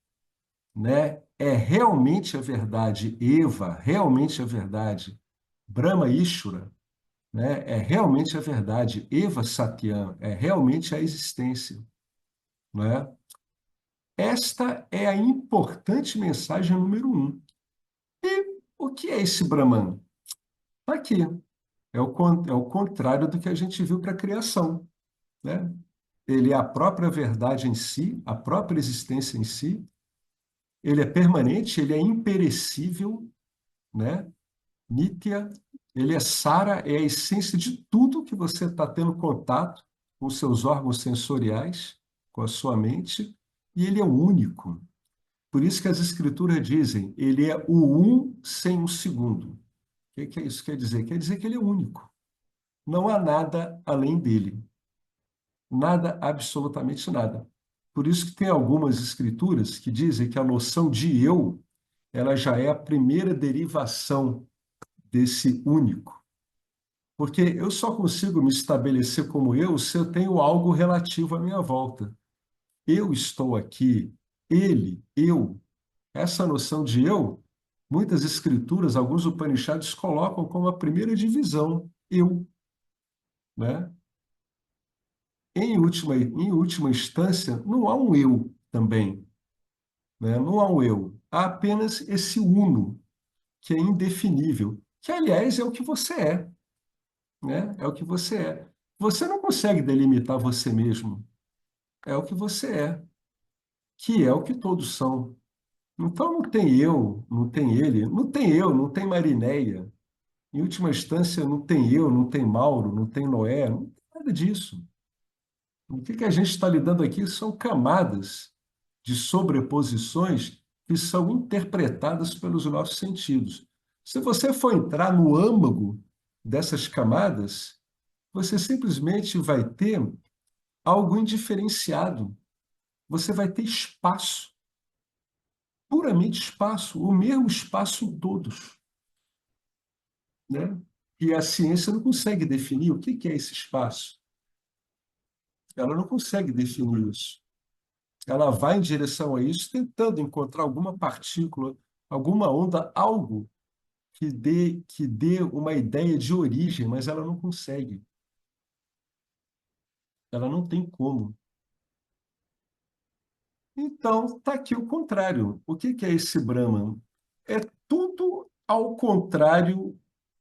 né, é realmente a verdade. Eva, realmente a verdade. Brahma Ishvara, né, é realmente a verdade. Eva Satyam, é realmente a existência. Né? Esta é a importante mensagem número um. E o que é esse Brahman? Está aqui. É o contrário do que a gente viu para a criação. Né? Ele é a própria verdade em si, a própria existência em si. Ele é permanente, ele é imperecível, né? Nitya. Ele é Sara, é a essência de tudo que você está tendo contato. com seus órgãos sensoriais, com a sua mente, e ele é único. Por isso que as escrituras dizem, ele é o um sem o segundo. O que é isso quer dizer? Quer dizer que ele é único. Não há nada além dele. Nada, absolutamente nada. Por isso que tem algumas escrituras que dizem que a noção de eu, ela já é a primeira derivação desse único. Porque eu só consigo me estabelecer como eu se eu tenho algo relativo à minha volta. Eu estou aqui, ele, eu. Essa noção de eu, muitas escrituras, alguns Upanishads colocam como a primeira divisão, eu, né? Em última instância, não há um eu também, né? Não há um eu. Há apenas esse uno, que é indefinível, que, aliás, é o que você é, né? É o que você é. Você não consegue delimitar você mesmo. É o que você é, que é o que todos são. Então não tem eu, não tem ele, não tem eu, não tem Marineia. Em última instância, não tem eu, não tem Mauro, não tem Noé, não tem nada disso. O que a gente está lidando aqui são camadas de sobreposições que são interpretadas pelos nossos sentidos. Se você for entrar no âmago dessas camadas, você simplesmente vai ter algo indiferenciado. Você vai ter espaço, puramente espaço, o mesmo espaço em todos, né? E a ciência não consegue definir o que é esse espaço. Ela não consegue definir isso. Ela vai em direção a isso, tentando encontrar alguma partícula, alguma onda, algo que dê uma ideia de origem, mas ela não consegue. Ela não tem como. Então, está aqui o contrário. O que é esse Brahman? É tudo ao contrário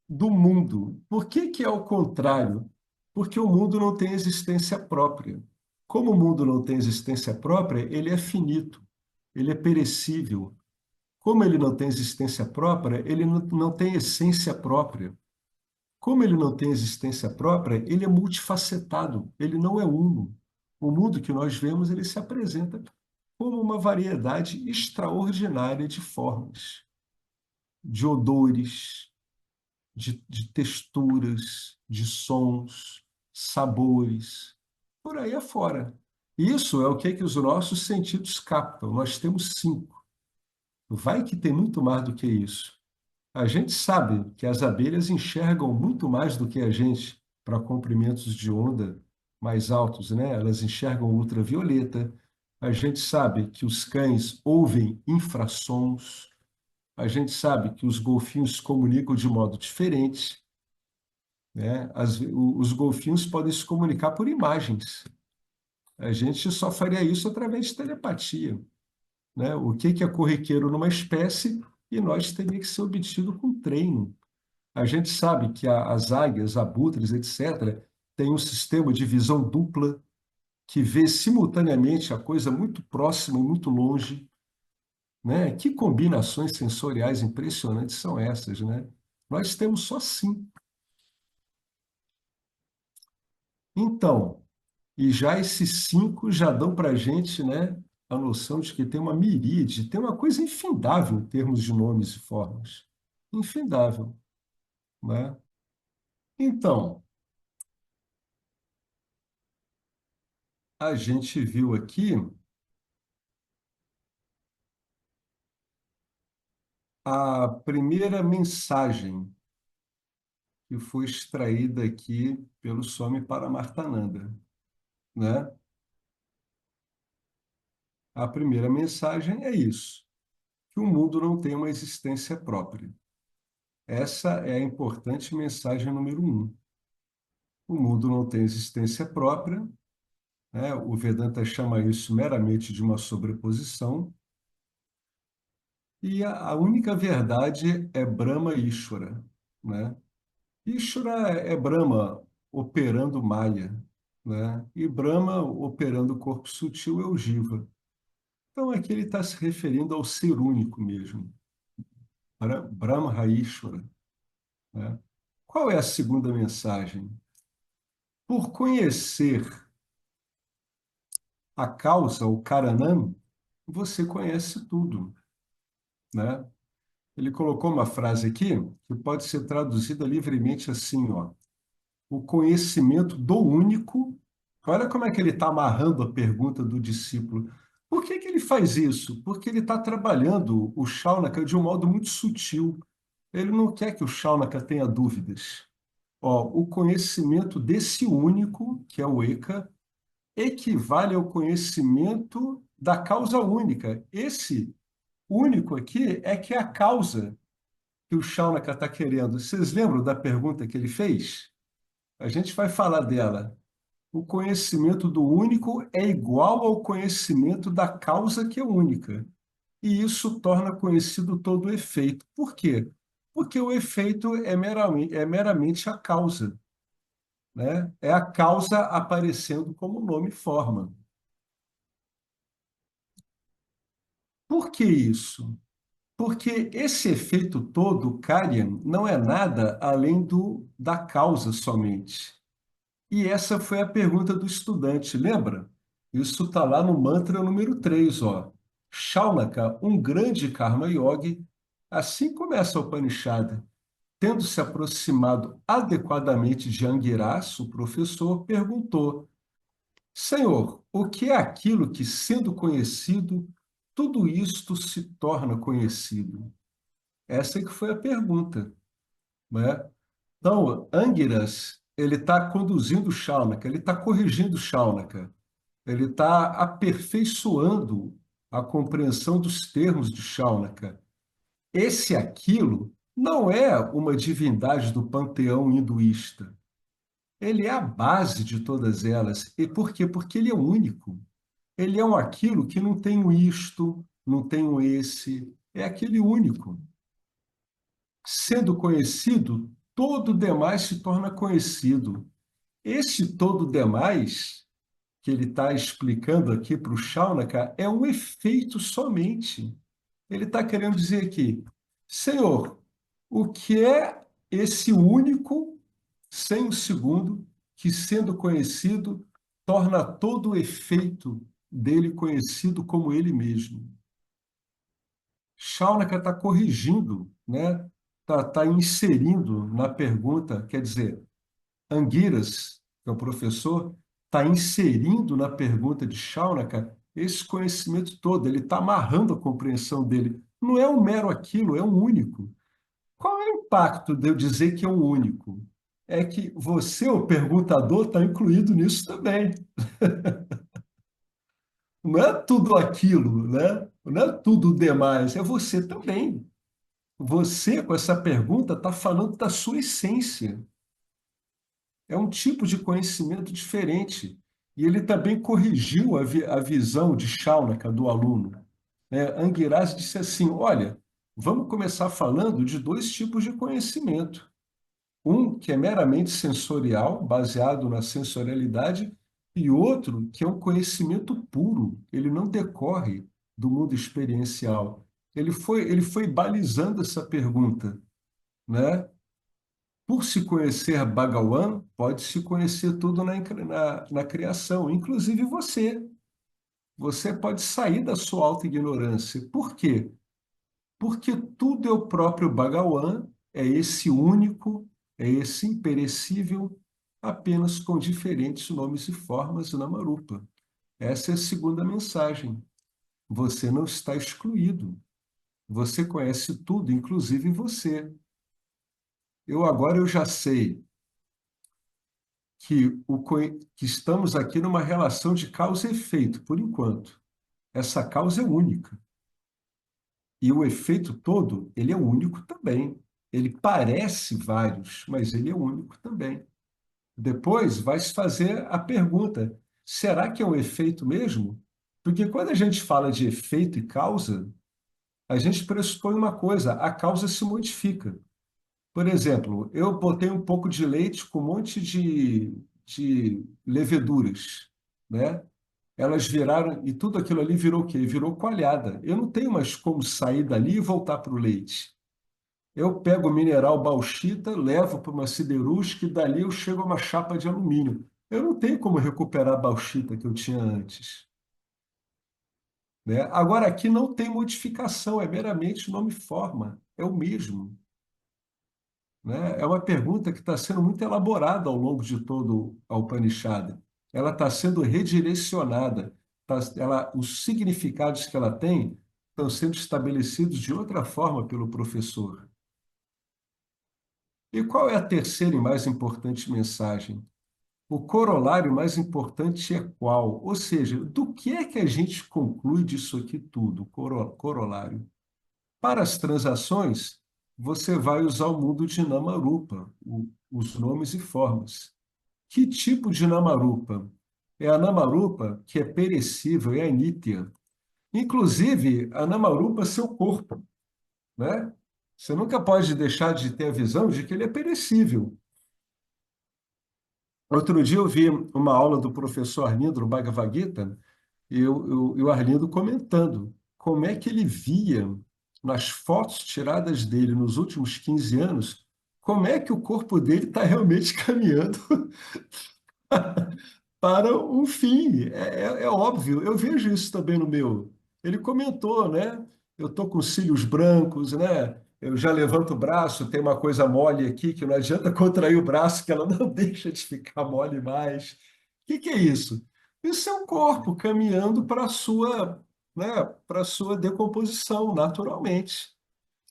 do mundo. Por que é ao contrário? Porque o mundo não tem existência própria. Como o mundo não tem existência própria, ele é finito, ele é perecível. Como ele não tem existência própria, ele não tem essência própria. Como ele não tem existência própria, ele é multifacetado, ele não é uno. O mundo que nós vemos, ele se apresenta como uma variedade extraordinária de formas, de odores, de texturas, de sons, sabores, por aí afora. Isso é o que os nossos sentidos captam. Nós temos cinco. Vai que tem muito mais do que isso. A gente sabe que as abelhas enxergam muito mais do que a gente para comprimentos de onda mais altos, né? Elas enxergam ultravioleta. A gente sabe que os cães ouvem infrassons. A gente sabe que os golfinhos se comunicam de modo diferente, né? Os golfinhos podem se comunicar por imagens. A gente só faria isso através de telepatia, né? O que é corriqueiro numa espécie e nós teria que ser obtido com treino. A gente sabe que as águias, abutres, etc., têm um sistema de visão dupla que vê simultaneamente a coisa muito próxima e muito longe, né? Que combinações sensoriais impressionantes são essas, né? Nós temos só cinco. Então, e já esses cinco já dão para a gente, né, a noção de que tem uma miríade, tem uma coisa infindável em termos de nomes e formas. Infindável, né? Então, a gente viu aqui a primeira mensagem que foi extraída aqui pelo Swami Paramartananda, né? A primeira mensagem é isso, que o mundo não tem uma existência própria. Essa é a importante mensagem número um. O mundo não tem existência própria, né? O Vedanta chama isso meramente de uma sobreposição, e a única verdade é Brahma Ishvara, né? Ishvara é Brahma operando Maya, né? E Brahma operando o corpo sutil é o Jiva. Então aqui ele está se referindo ao ser único mesmo, Brahma Ishvara, né? Qual é a segunda mensagem? Por conhecer a causa, o Karanam, você conhece tudo, né? Ele colocou uma frase aqui que pode ser traduzida livremente assim, ó. O conhecimento do único. Olha como é que ele está amarrando a pergunta do discípulo. Por que que ele faz isso? Porque ele está trabalhando o Shaunaka de um modo muito sutil. Ele não quer que o Shaunaka tenha dúvidas. Ó, o conhecimento desse único, que é o Eka, equivale ao conhecimento da causa única. Esse único aqui é que é a causa que o Shaunaka está querendo. Vocês lembram da pergunta que ele fez? A gente vai falar dela. O conhecimento do único é igual ao conhecimento da causa que é única. E isso torna conhecido todo o efeito. Por quê? Porque o efeito é meramente a causa, né? É a causa aparecendo como nome e forma. Por que isso? Porque esse efeito todo, Karyan, não é nada além da causa somente. E essa foi a pergunta do estudante, lembra? Isso está lá no mantra número 3, ó. Shaunaka, um grande Karma Yogi, assim começa o Upanishad, tendo se aproximado adequadamente de Angiras, o professor, perguntou: Senhor, o que é aquilo que, sendo conhecido, tudo isto se torna conhecido? Essa é que foi a pergunta, né? Então, Angiras, ele está conduzindo Shaunaka, ele está corrigindo Shaunaka, ele está aperfeiçoando a compreensão dos termos de Shaunaka. Esse aquilo não é uma divindade do panteão hinduísta. Ele é a base de todas elas. E por quê? Porque ele é único. Ele é um aquilo que não tem o isto, não tem o esse, é aquele único. Sendo conhecido, todo demais se torna conhecido. Esse todo demais que ele está explicando aqui para o Shaunaka é um efeito somente. Ele está querendo dizer aqui, Senhor, o que é esse único sem o segundo, que sendo conhecido, torna todo o efeito dele conhecido como ele mesmo? Shaunaka está corrigindo, né? Tá inserindo na pergunta, quer dizer, Anguiras, que é o professor, está inserindo na pergunta de Shaunaka esse conhecimento todo, ele está amarrando a compreensão dele. Não é um mero aquilo, é um único. Qual é o impacto de eu dizer que é um único? É que você, o perguntador, está incluído nisso também. Não é tudo aquilo, né? Não é tudo demais, é você também. Você, com essa pergunta, está falando da sua essência. É um tipo de conhecimento diferente. E ele também corrigiu a visão de Shaunaka do aluno. Né? Anguirás disse assim: olha, vamos começar falando de dois tipos de conhecimento. Um que é meramente sensorial, baseado na sensorialidade, e outro que é um conhecimento puro, ele não decorre do mundo experiencial. Ele foi balizando essa pergunta, né? Por se conhecer Bhagawan, pode-se conhecer tudo na criação, inclusive você. Você pode sair da sua auto-ignorância. Por quê? Porque tudo é o próprio Bhagawan, é esse único, é esse imperecível, apenas com diferentes nomes e formas na Marupa. Essa é a segunda mensagem. Você não está excluído. Você conhece tudo, inclusive você. Eu já sei que estamos aqui numa relação de causa e efeito, por enquanto. Essa causa é única. E o efeito todo, ele é único também. Ele parece vários, mas ele é único também. Depois vai se fazer a pergunta: será que é um efeito mesmo? Porque quando a gente fala de efeito e causa, a gente pressupõe uma coisa: a causa se modifica. Por exemplo, eu botei um pouco de leite com um monte de leveduras, né? Elas viraram, e tudo aquilo ali virou o quê? Virou coalhada. Eu não tenho mais como sair dali e voltar para o leite. Eu pego o mineral bauxita, levo para uma siderúrgica e dali eu chego a uma chapa de alumínio. Eu não tenho como recuperar a bauxita que eu tinha antes. né? Agora, aqui não tem modificação, é meramente nome-forma, é o mesmo, né? É uma pergunta que está sendo muito elaborada ao longo de todo a Upanishad. Ela está sendo redirecionada, os significados que ela tem estão sendo estabelecidos de outra forma pelo professor. E qual é a terceira e mais importante mensagem? O corolário mais importante é qual? Ou seja, do que é que a gente conclui disso aqui tudo? Corolário. Para as transações, você vai usar o mundo de Namarupa, os nomes e formas. Que tipo de Namarupa? É a Namarupa que é perecível, é a Nitya. Inclusive, a Namarupa é seu corpo, né? Você nunca pode deixar de ter a visão de que ele é perecível. Outro dia eu vi uma aula do professor Arlindo no Bhagavad Gita, e o Arlindo comentando como é que ele via nas fotos tiradas dele nos últimos 15 anos, como é que o corpo dele está realmente caminhando para um fim. É óbvio, eu vejo isso também no meu. Ele comentou, né? Eu estou com cílios brancos, né? Eu já levanto o braço, tem uma coisa mole aqui que não adianta contrair o braço, que ela não deixa de ficar mole mais. O que é isso? Isso é o corpo caminhando para a sua, né, para sua decomposição naturalmente.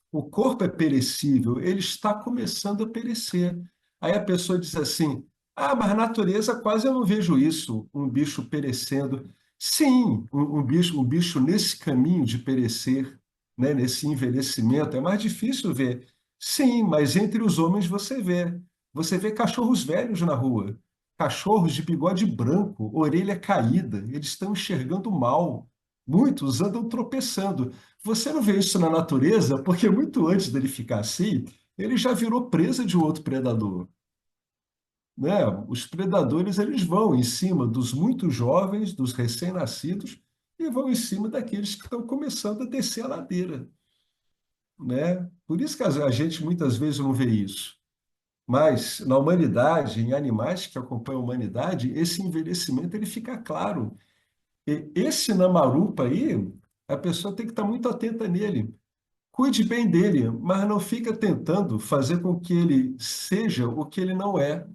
O corpo é perecível, ele está começando a perecer. Aí a pessoa diz assim: ah, mas na natureza quase eu não vejo isso, um bicho perecendo. Sim, um bicho nesse caminho de perecer, né, nesse envelhecimento, é mais difícil ver. Sim, mas entre os homens você vê. Você vê cachorros velhos na rua, cachorros de bigode branco, orelha caída, eles estão enxergando mal. Muitos andam tropeçando. Você não vê isso na natureza, porque muito antes dele ficar assim, ele já virou presa de um outro predador, né? Os predadores eles vão em cima dos muito jovens, dos recém-nascidos, e vão em cima daqueles que estão começando a descer a ladeira, né? Por isso que a gente muitas vezes não vê isso. Mas na humanidade, em animais que acompanham a humanidade, esse envelhecimento ele fica claro. E esse namarupa aí, a pessoa tem que estar muito atenta nele. Cuide bem dele, mas não fica tentando fazer com que ele seja o que ele não é,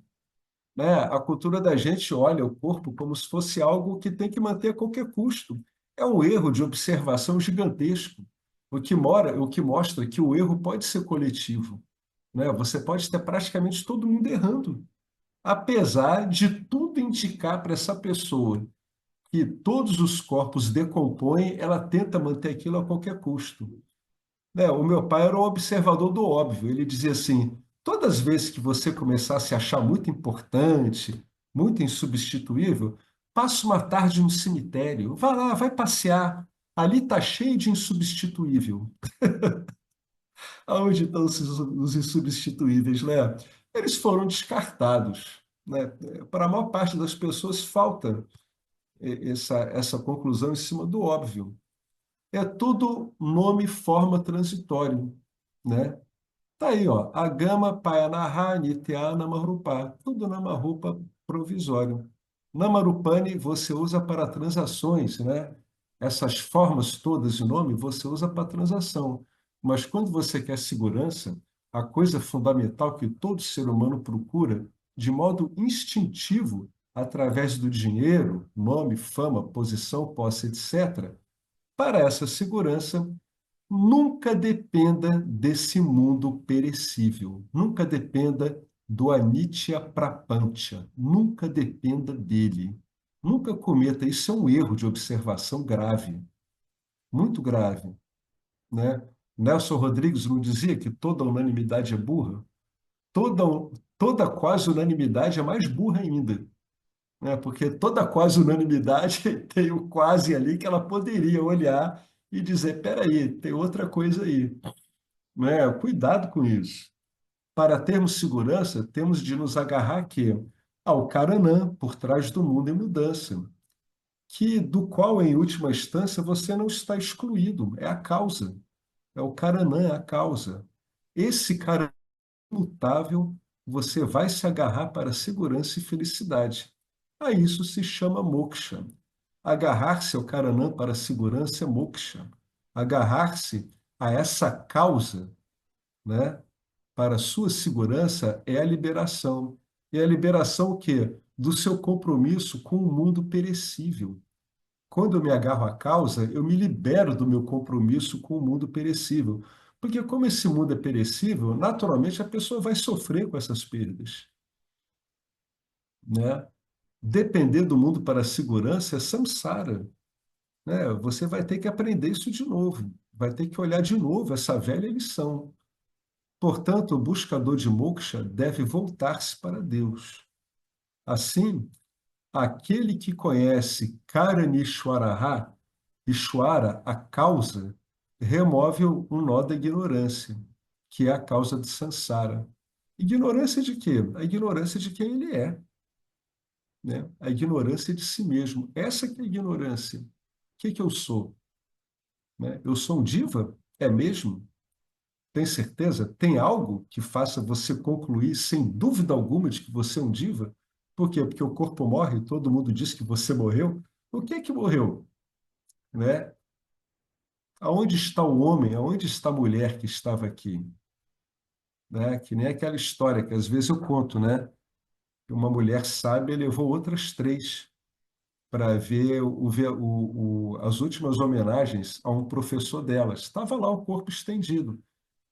né? A cultura da gente olha o corpo como se fosse algo que tem que manter a qualquer custo. É um erro de observação gigantesco, o que mostra que o erro pode ser coletivo, né? Você pode ter praticamente todo mundo errando, apesar de tudo indicar para essa pessoa que todos os corpos decompõem, ela tenta manter aquilo a qualquer custo. Né? O meu pai era um observador do óbvio. Ele dizia assim: todas as vezes que você começar a se achar muito importante, muito insubstituível, passa uma tarde no cemitério, vá lá, vai passear. Ali está cheio de insubstituível. Aonde estão os insubstituíveis, né? Eles foram descartados, né? Para a maior parte das pessoas falta essa conclusão em cima do óbvio. É tudo nome e forma transitório, né? Tá aí, ó. Agama, Payanaha, Nitya, Namarupa. Tudo Namarupa provisório. Namarupani você usa para transações, né? Essas formas todas de nome você usa para transação. Mas quando você quer segurança, a coisa fundamental que todo ser humano procura, de modo instintivo, através do dinheiro, nome, fama, posição, posse, etc., para essa segurança, nunca dependa desse mundo perecível. Nunca dependa do anitya prapancha. Nunca dependa dele. Nunca cometa. Isso é um erro de observação grave, muito grave, né? Nelson Rodrigues não dizia que toda unanimidade é burra? Toda, toda quase unanimidade é mais burra ainda, né? Porque toda quase unanimidade tem o quase ali que ela poderia olhar e dizer: peraí, tem outra coisa aí, né? Cuidado com isso. Para termos segurança, temos de nos agarrar aqui ao Karanã, por trás do mundo em mudança, que do qual, em última instância, você não está excluído, é a causa. É o Karanã, é a causa. Esse Karanã imutável, você vai se agarrar para segurança e felicidade. A isso se chama moksha. Agarrar-se ao Karanam para a segurança é moksha. Agarrar-se a essa causa, né, para a sua segurança é a liberação. E a liberação o quê? Do seu compromisso com o mundo perecível. Quando eu me agarro à causa, eu me libero do meu compromisso com o mundo perecível. Porque como esse mundo é perecível, naturalmente a pessoa vai sofrer com essas perdas, né? Depender do mundo para a segurança é samsara, né? Você vai ter que aprender isso de novo, vai ter que olhar de novo essa velha lição. Portanto, o buscador de moksha deve voltar-se para Deus. Assim, aquele que conhece Karanishwaraha, Ishwara, a causa, remove um nó da ignorância, que é a causa de Sansara. Ignorância de quê? A ignorância de quem ele é, né? A ignorância de si mesmo. Essa que é a ignorância. O que que eu sou? Né? Eu sou um diva? É mesmo? Tem certeza? Tem algo que faça você concluir, sem dúvida alguma, de que você é um diva? Por quê? Porque o corpo morre, todo mundo diz que você morreu. O que é que morreu? Né? Aonde está o homem? Aonde está a mulher que estava aqui? Né? Que nem aquela história que às vezes eu conto, né? Que uma mulher sábia levou outras três para as últimas homenagens a um professor delas. Estava lá o corpo estendido.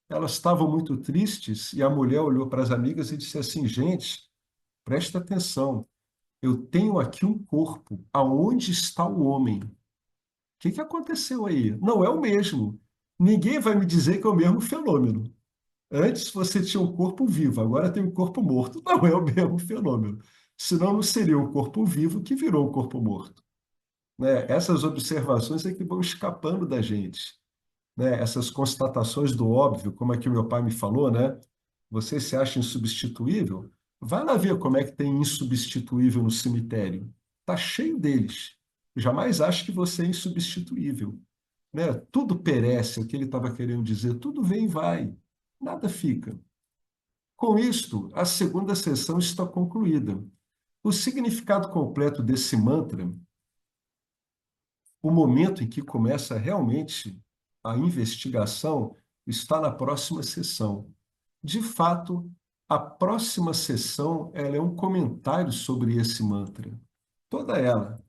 Elas estavam muito tristes e a mulher olhou para as amigas e disse assim: gente, presta atenção, eu tenho aqui um corpo, aonde está o homem? O que que aconteceu aí? Não é o mesmo. Ninguém vai me dizer que é o mesmo fenômeno. Antes você tinha um corpo vivo, agora tem um corpo morto. Não é o mesmo fenômeno. Senão não seria um corpo vivo que virou um corpo morto. Né? Essas observações é que vão escapando da gente, né? Essas constatações do óbvio, como é que o meu pai me falou, né? Você se acha insubstituível? Vai lá ver como é que tem insubstituível no cemitério. Tá cheio deles. Jamais ache que você é insubstituível, né? Tudo perece, é o que ele estava querendo dizer, tudo vem e vai, nada fica. Com isto, a segunda sessão está concluída. O significado completo desse mantra, o momento em que começa realmente a investigação, está na próxima sessão. De fato, a próxima sessão ela é um comentário sobre esse mantra. Toda ela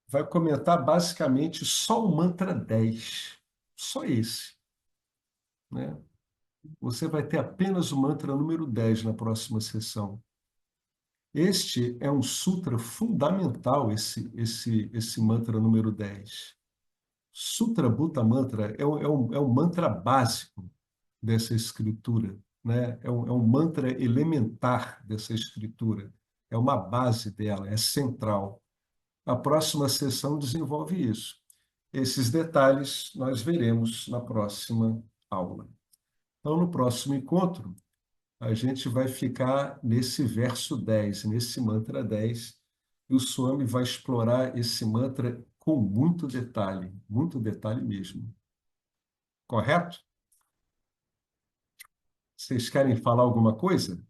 vai comentar basicamente só o mantra 10, só esse, né? Você vai ter apenas o mantra número 10 na próxima sessão. Este é um sutra fundamental, esse mantra número 10. Sutra Bhuta Mantra é um mantra básico dessa escritura, né? É um mantra elementar dessa escritura, é uma base dela, é central. A próxima sessão desenvolve isso. Esses detalhes nós veremos na próxima aula. Então, no próximo encontro, a gente vai ficar nesse verso 10, nesse mantra 10, e o Swami vai explorar esse mantra com muito detalhe mesmo. Correto? Vocês querem falar alguma coisa?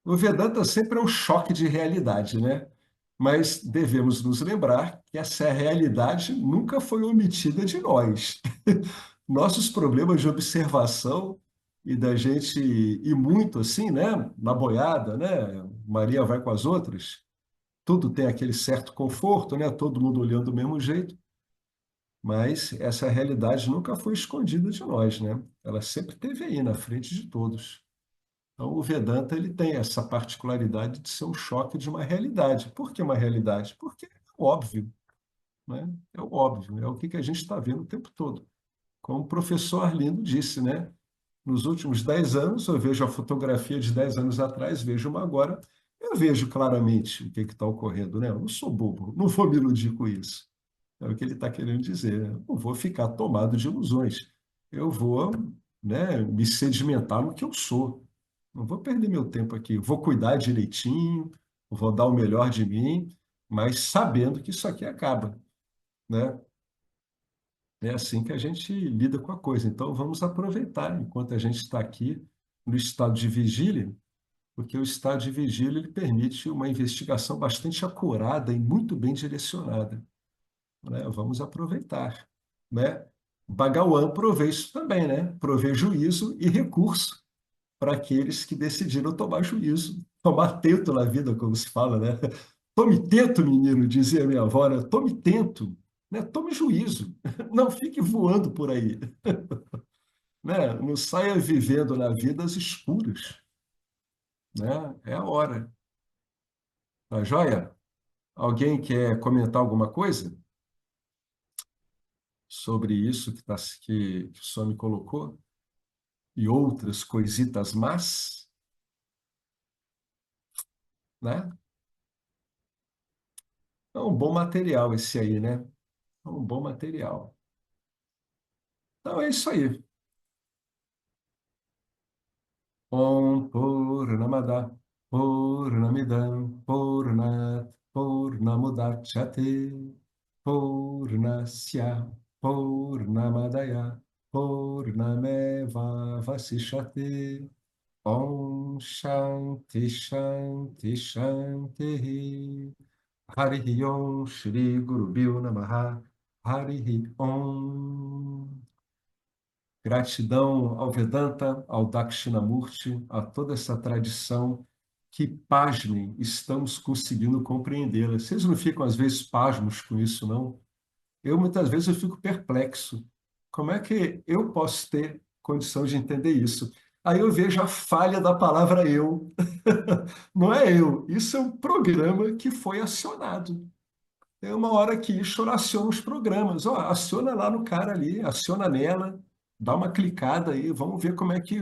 O Vedanta sempre é um choque de realidade, né? Mas devemos nos lembrar que essa realidade nunca foi omitida de nós. Nossos problemas de observação e da gente ir muito assim, né? Na boiada, né? Maria vai com as outras, tudo tem aquele certo conforto, né? Todo mundo olhando do mesmo jeito, mas essa realidade nunca foi escondida de nós, né? Ela sempre esteve aí na frente de todos. Então, o Vedanta ele tem essa particularidade de ser um choque de uma realidade. Por que uma realidade? Porque é óbvio, né? É o óbvio, é o que a gente está vendo o tempo todo. Como o professor Arlindo disse, né? Nos últimos 10 anos, eu vejo a fotografia de 10 anos atrás, vejo uma agora, eu vejo claramente o que está ocorrendo, né? Eu não sou bobo, não vou me iludir com isso. É o que ele está querendo dizer, né? Não vou ficar tomado de ilusões. Eu vou, né, me sedimentar no que eu sou. Não vou perder meu tempo aqui. Vou cuidar direitinho, vou dar o melhor de mim, mas sabendo que isso aqui acaba, né? É assim que a gente lida com a coisa. Então, vamos aproveitar enquanto a gente está aqui no estado de vigília, porque o estado de vigília ele permite uma investigação bastante acurada e muito bem direcionada, né? Vamos aproveitar, né? Bhagawan provê isso também, né? Provê juízo e recurso para aqueles que decidiram tomar juízo, tomar tento na vida, como se fala, né? Tome tento, menino, dizia minha avó, né? Tome tento, né? Tome juízo, não fique voando por aí, né? Não saia vivendo na vida às escuras, né? É a hora. Tá joia? Alguém quer comentar alguma coisa sobre isso que o senhor me colocou? E outras coisitas más, né? É um bom material esse aí, né? É um bom material. Então é isso aí. Om Purnamada Purnamidam Purnat Purnamudachyate Purnasya Purnamadaya Purnameva Vasishyate Om Shanti Shanti Shanti Harihi Om Shri Guru Bhyo Namaha Harihi Om. Gratidão ao Vedanta, ao Dakshinamurti, a toda essa tradição que, pasmem, estamos conseguindo compreendê-la. Vocês não ficam, às vezes, pasmos com isso, não? Muitas vezes, eu fico perplexo. Como é que eu posso ter condição de entender isso? Aí eu vejo a falha da palavra eu. Não é eu, isso é um programa que foi acionado. É uma hora que Ishvara aciona os programas. Ó, aciona lá no cara ali, aciona nela, dá uma clicada aí, vamos ver como é que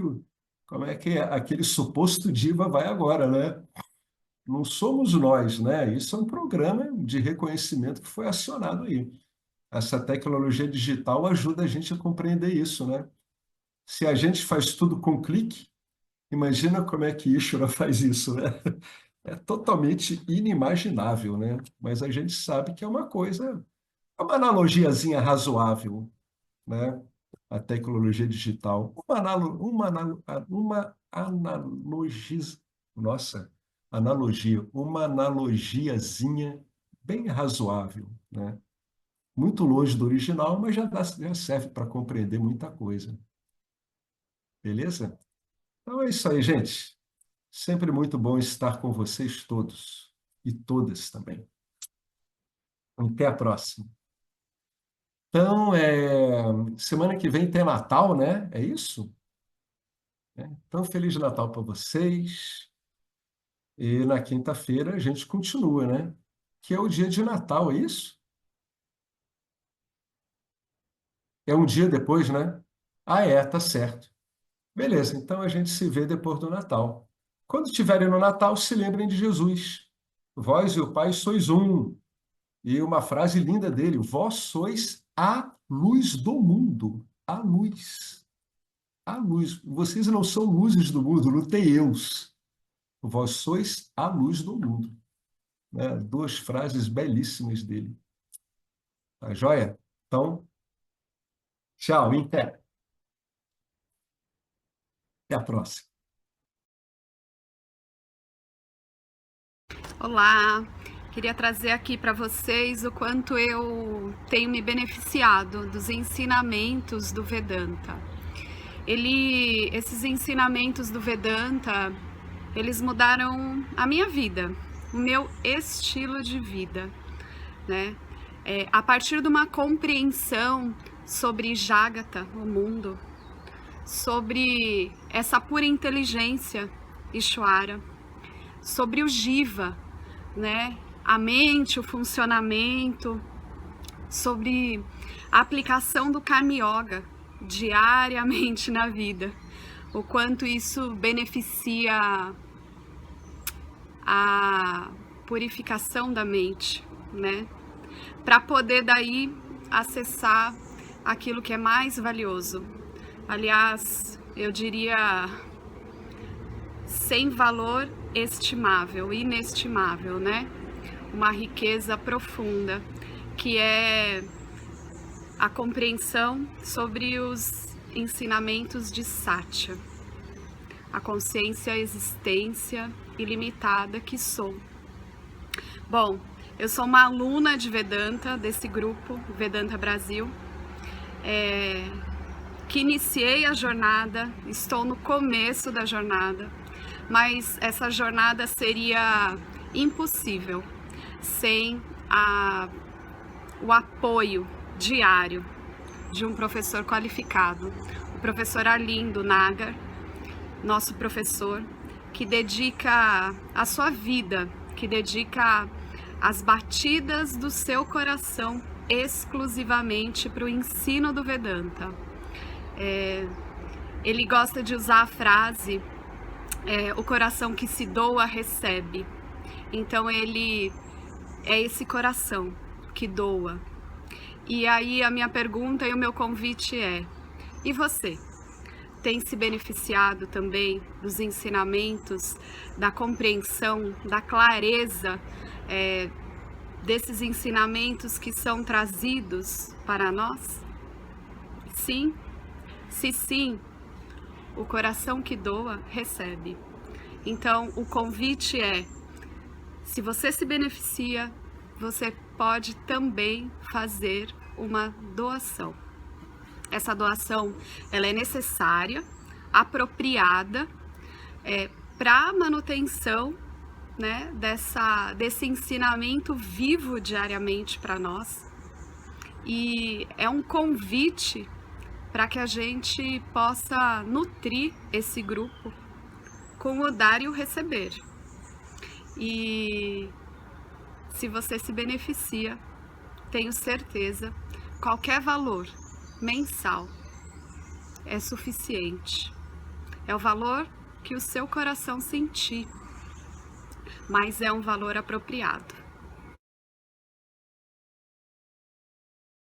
aquele suposto diva vai agora, né? Não somos nós, né? Isso é um programa de reconhecimento que foi acionado aí. Essa tecnologia digital ajuda a gente a compreender isso, né? Se a gente faz tudo com clique, imagina como é que Ishvara faz isso, né? É totalmente inimaginável, né? Mas a gente sabe que é uma coisa, é uma analogiazinha razoável, né? A tecnologia digital. Nossa, uma analogiazinha bem razoável, né? Muito longe do original, mas já serve para compreender muita coisa. Beleza? Então é isso aí, gente. Sempre muito bom estar com vocês todos e todas também. Até a próxima. Então, semana que vem tem Natal, né? É isso? Então, Feliz Natal para vocês. E na quinta-feira a gente continua, né? Que é o dia de Natal, é isso? É um dia depois, né? Ah, tá certo. Beleza, então a gente se vê depois do Natal. Quando estiverem no Natal, se lembrem de Jesus. Vós e o Pai sois um. E uma frase linda dele: vós sois a luz do mundo. A luz. A luz. Vocês não são luzes do mundo, não tem eus. Vós sois a luz do mundo. Né? Duas frases belíssimas dele. Tá joia? Então, tchau, Inter. Até a próxima. Olá, queria trazer aqui para vocês o quanto eu tenho me beneficiado dos ensinamentos do Vedanta. Esses ensinamentos do Vedanta, eles mudaram a minha vida, o meu estilo de vida, né? A partir de uma compreensão sobre Jagata, o mundo, sobre essa pura inteligência Ishvara, sobre o Jiva, né? A mente, o funcionamento, sobre a aplicação do Karma Yoga diariamente na vida, o quanto isso beneficia a purificação da mente, né? Para poder daí acessar aquilo que é mais valioso. Aliás, eu diria sem valor estimável, inestimável, né? Uma riqueza profunda, que é a compreensão sobre os ensinamentos de Satya. a consciência, existência ilimitada que sou. Bom, eu sou uma aluna de Vedanta, desse grupo, Vedanta Brasil, que iniciei a jornada, estou no começo da jornada, mas essa jornada seria impossível sem o apoio diário de um professor qualificado, o professor Arlindo Nagar, nosso professor, que dedica a sua vida, que dedica as batidas do seu coração exclusivamente para o ensino do Vedanta. Ele gosta de usar a frase, o coração que se doa recebe. Então ele é esse coração que doa. E aí a minha pergunta e o meu convite é: e você? Tem se beneficiado também dos ensinamentos, da compreensão, da clareza desses ensinamentos que são trazidos para nós? Sim? Se sim, o coração que doa recebe. Então o convite é: se você se beneficia, você pode também fazer uma doação. Essa doação, ela é necessária, apropriada, para a manutenção, né, desse ensinamento vivo diariamente para nós. E é um convite para que a gente possa nutrir esse grupo com o dar e o receber. E se você se beneficia, tenho certeza, qualquer valor mensal é suficiente. É o valor que o seu coração sentir, mas é um valor apropriado.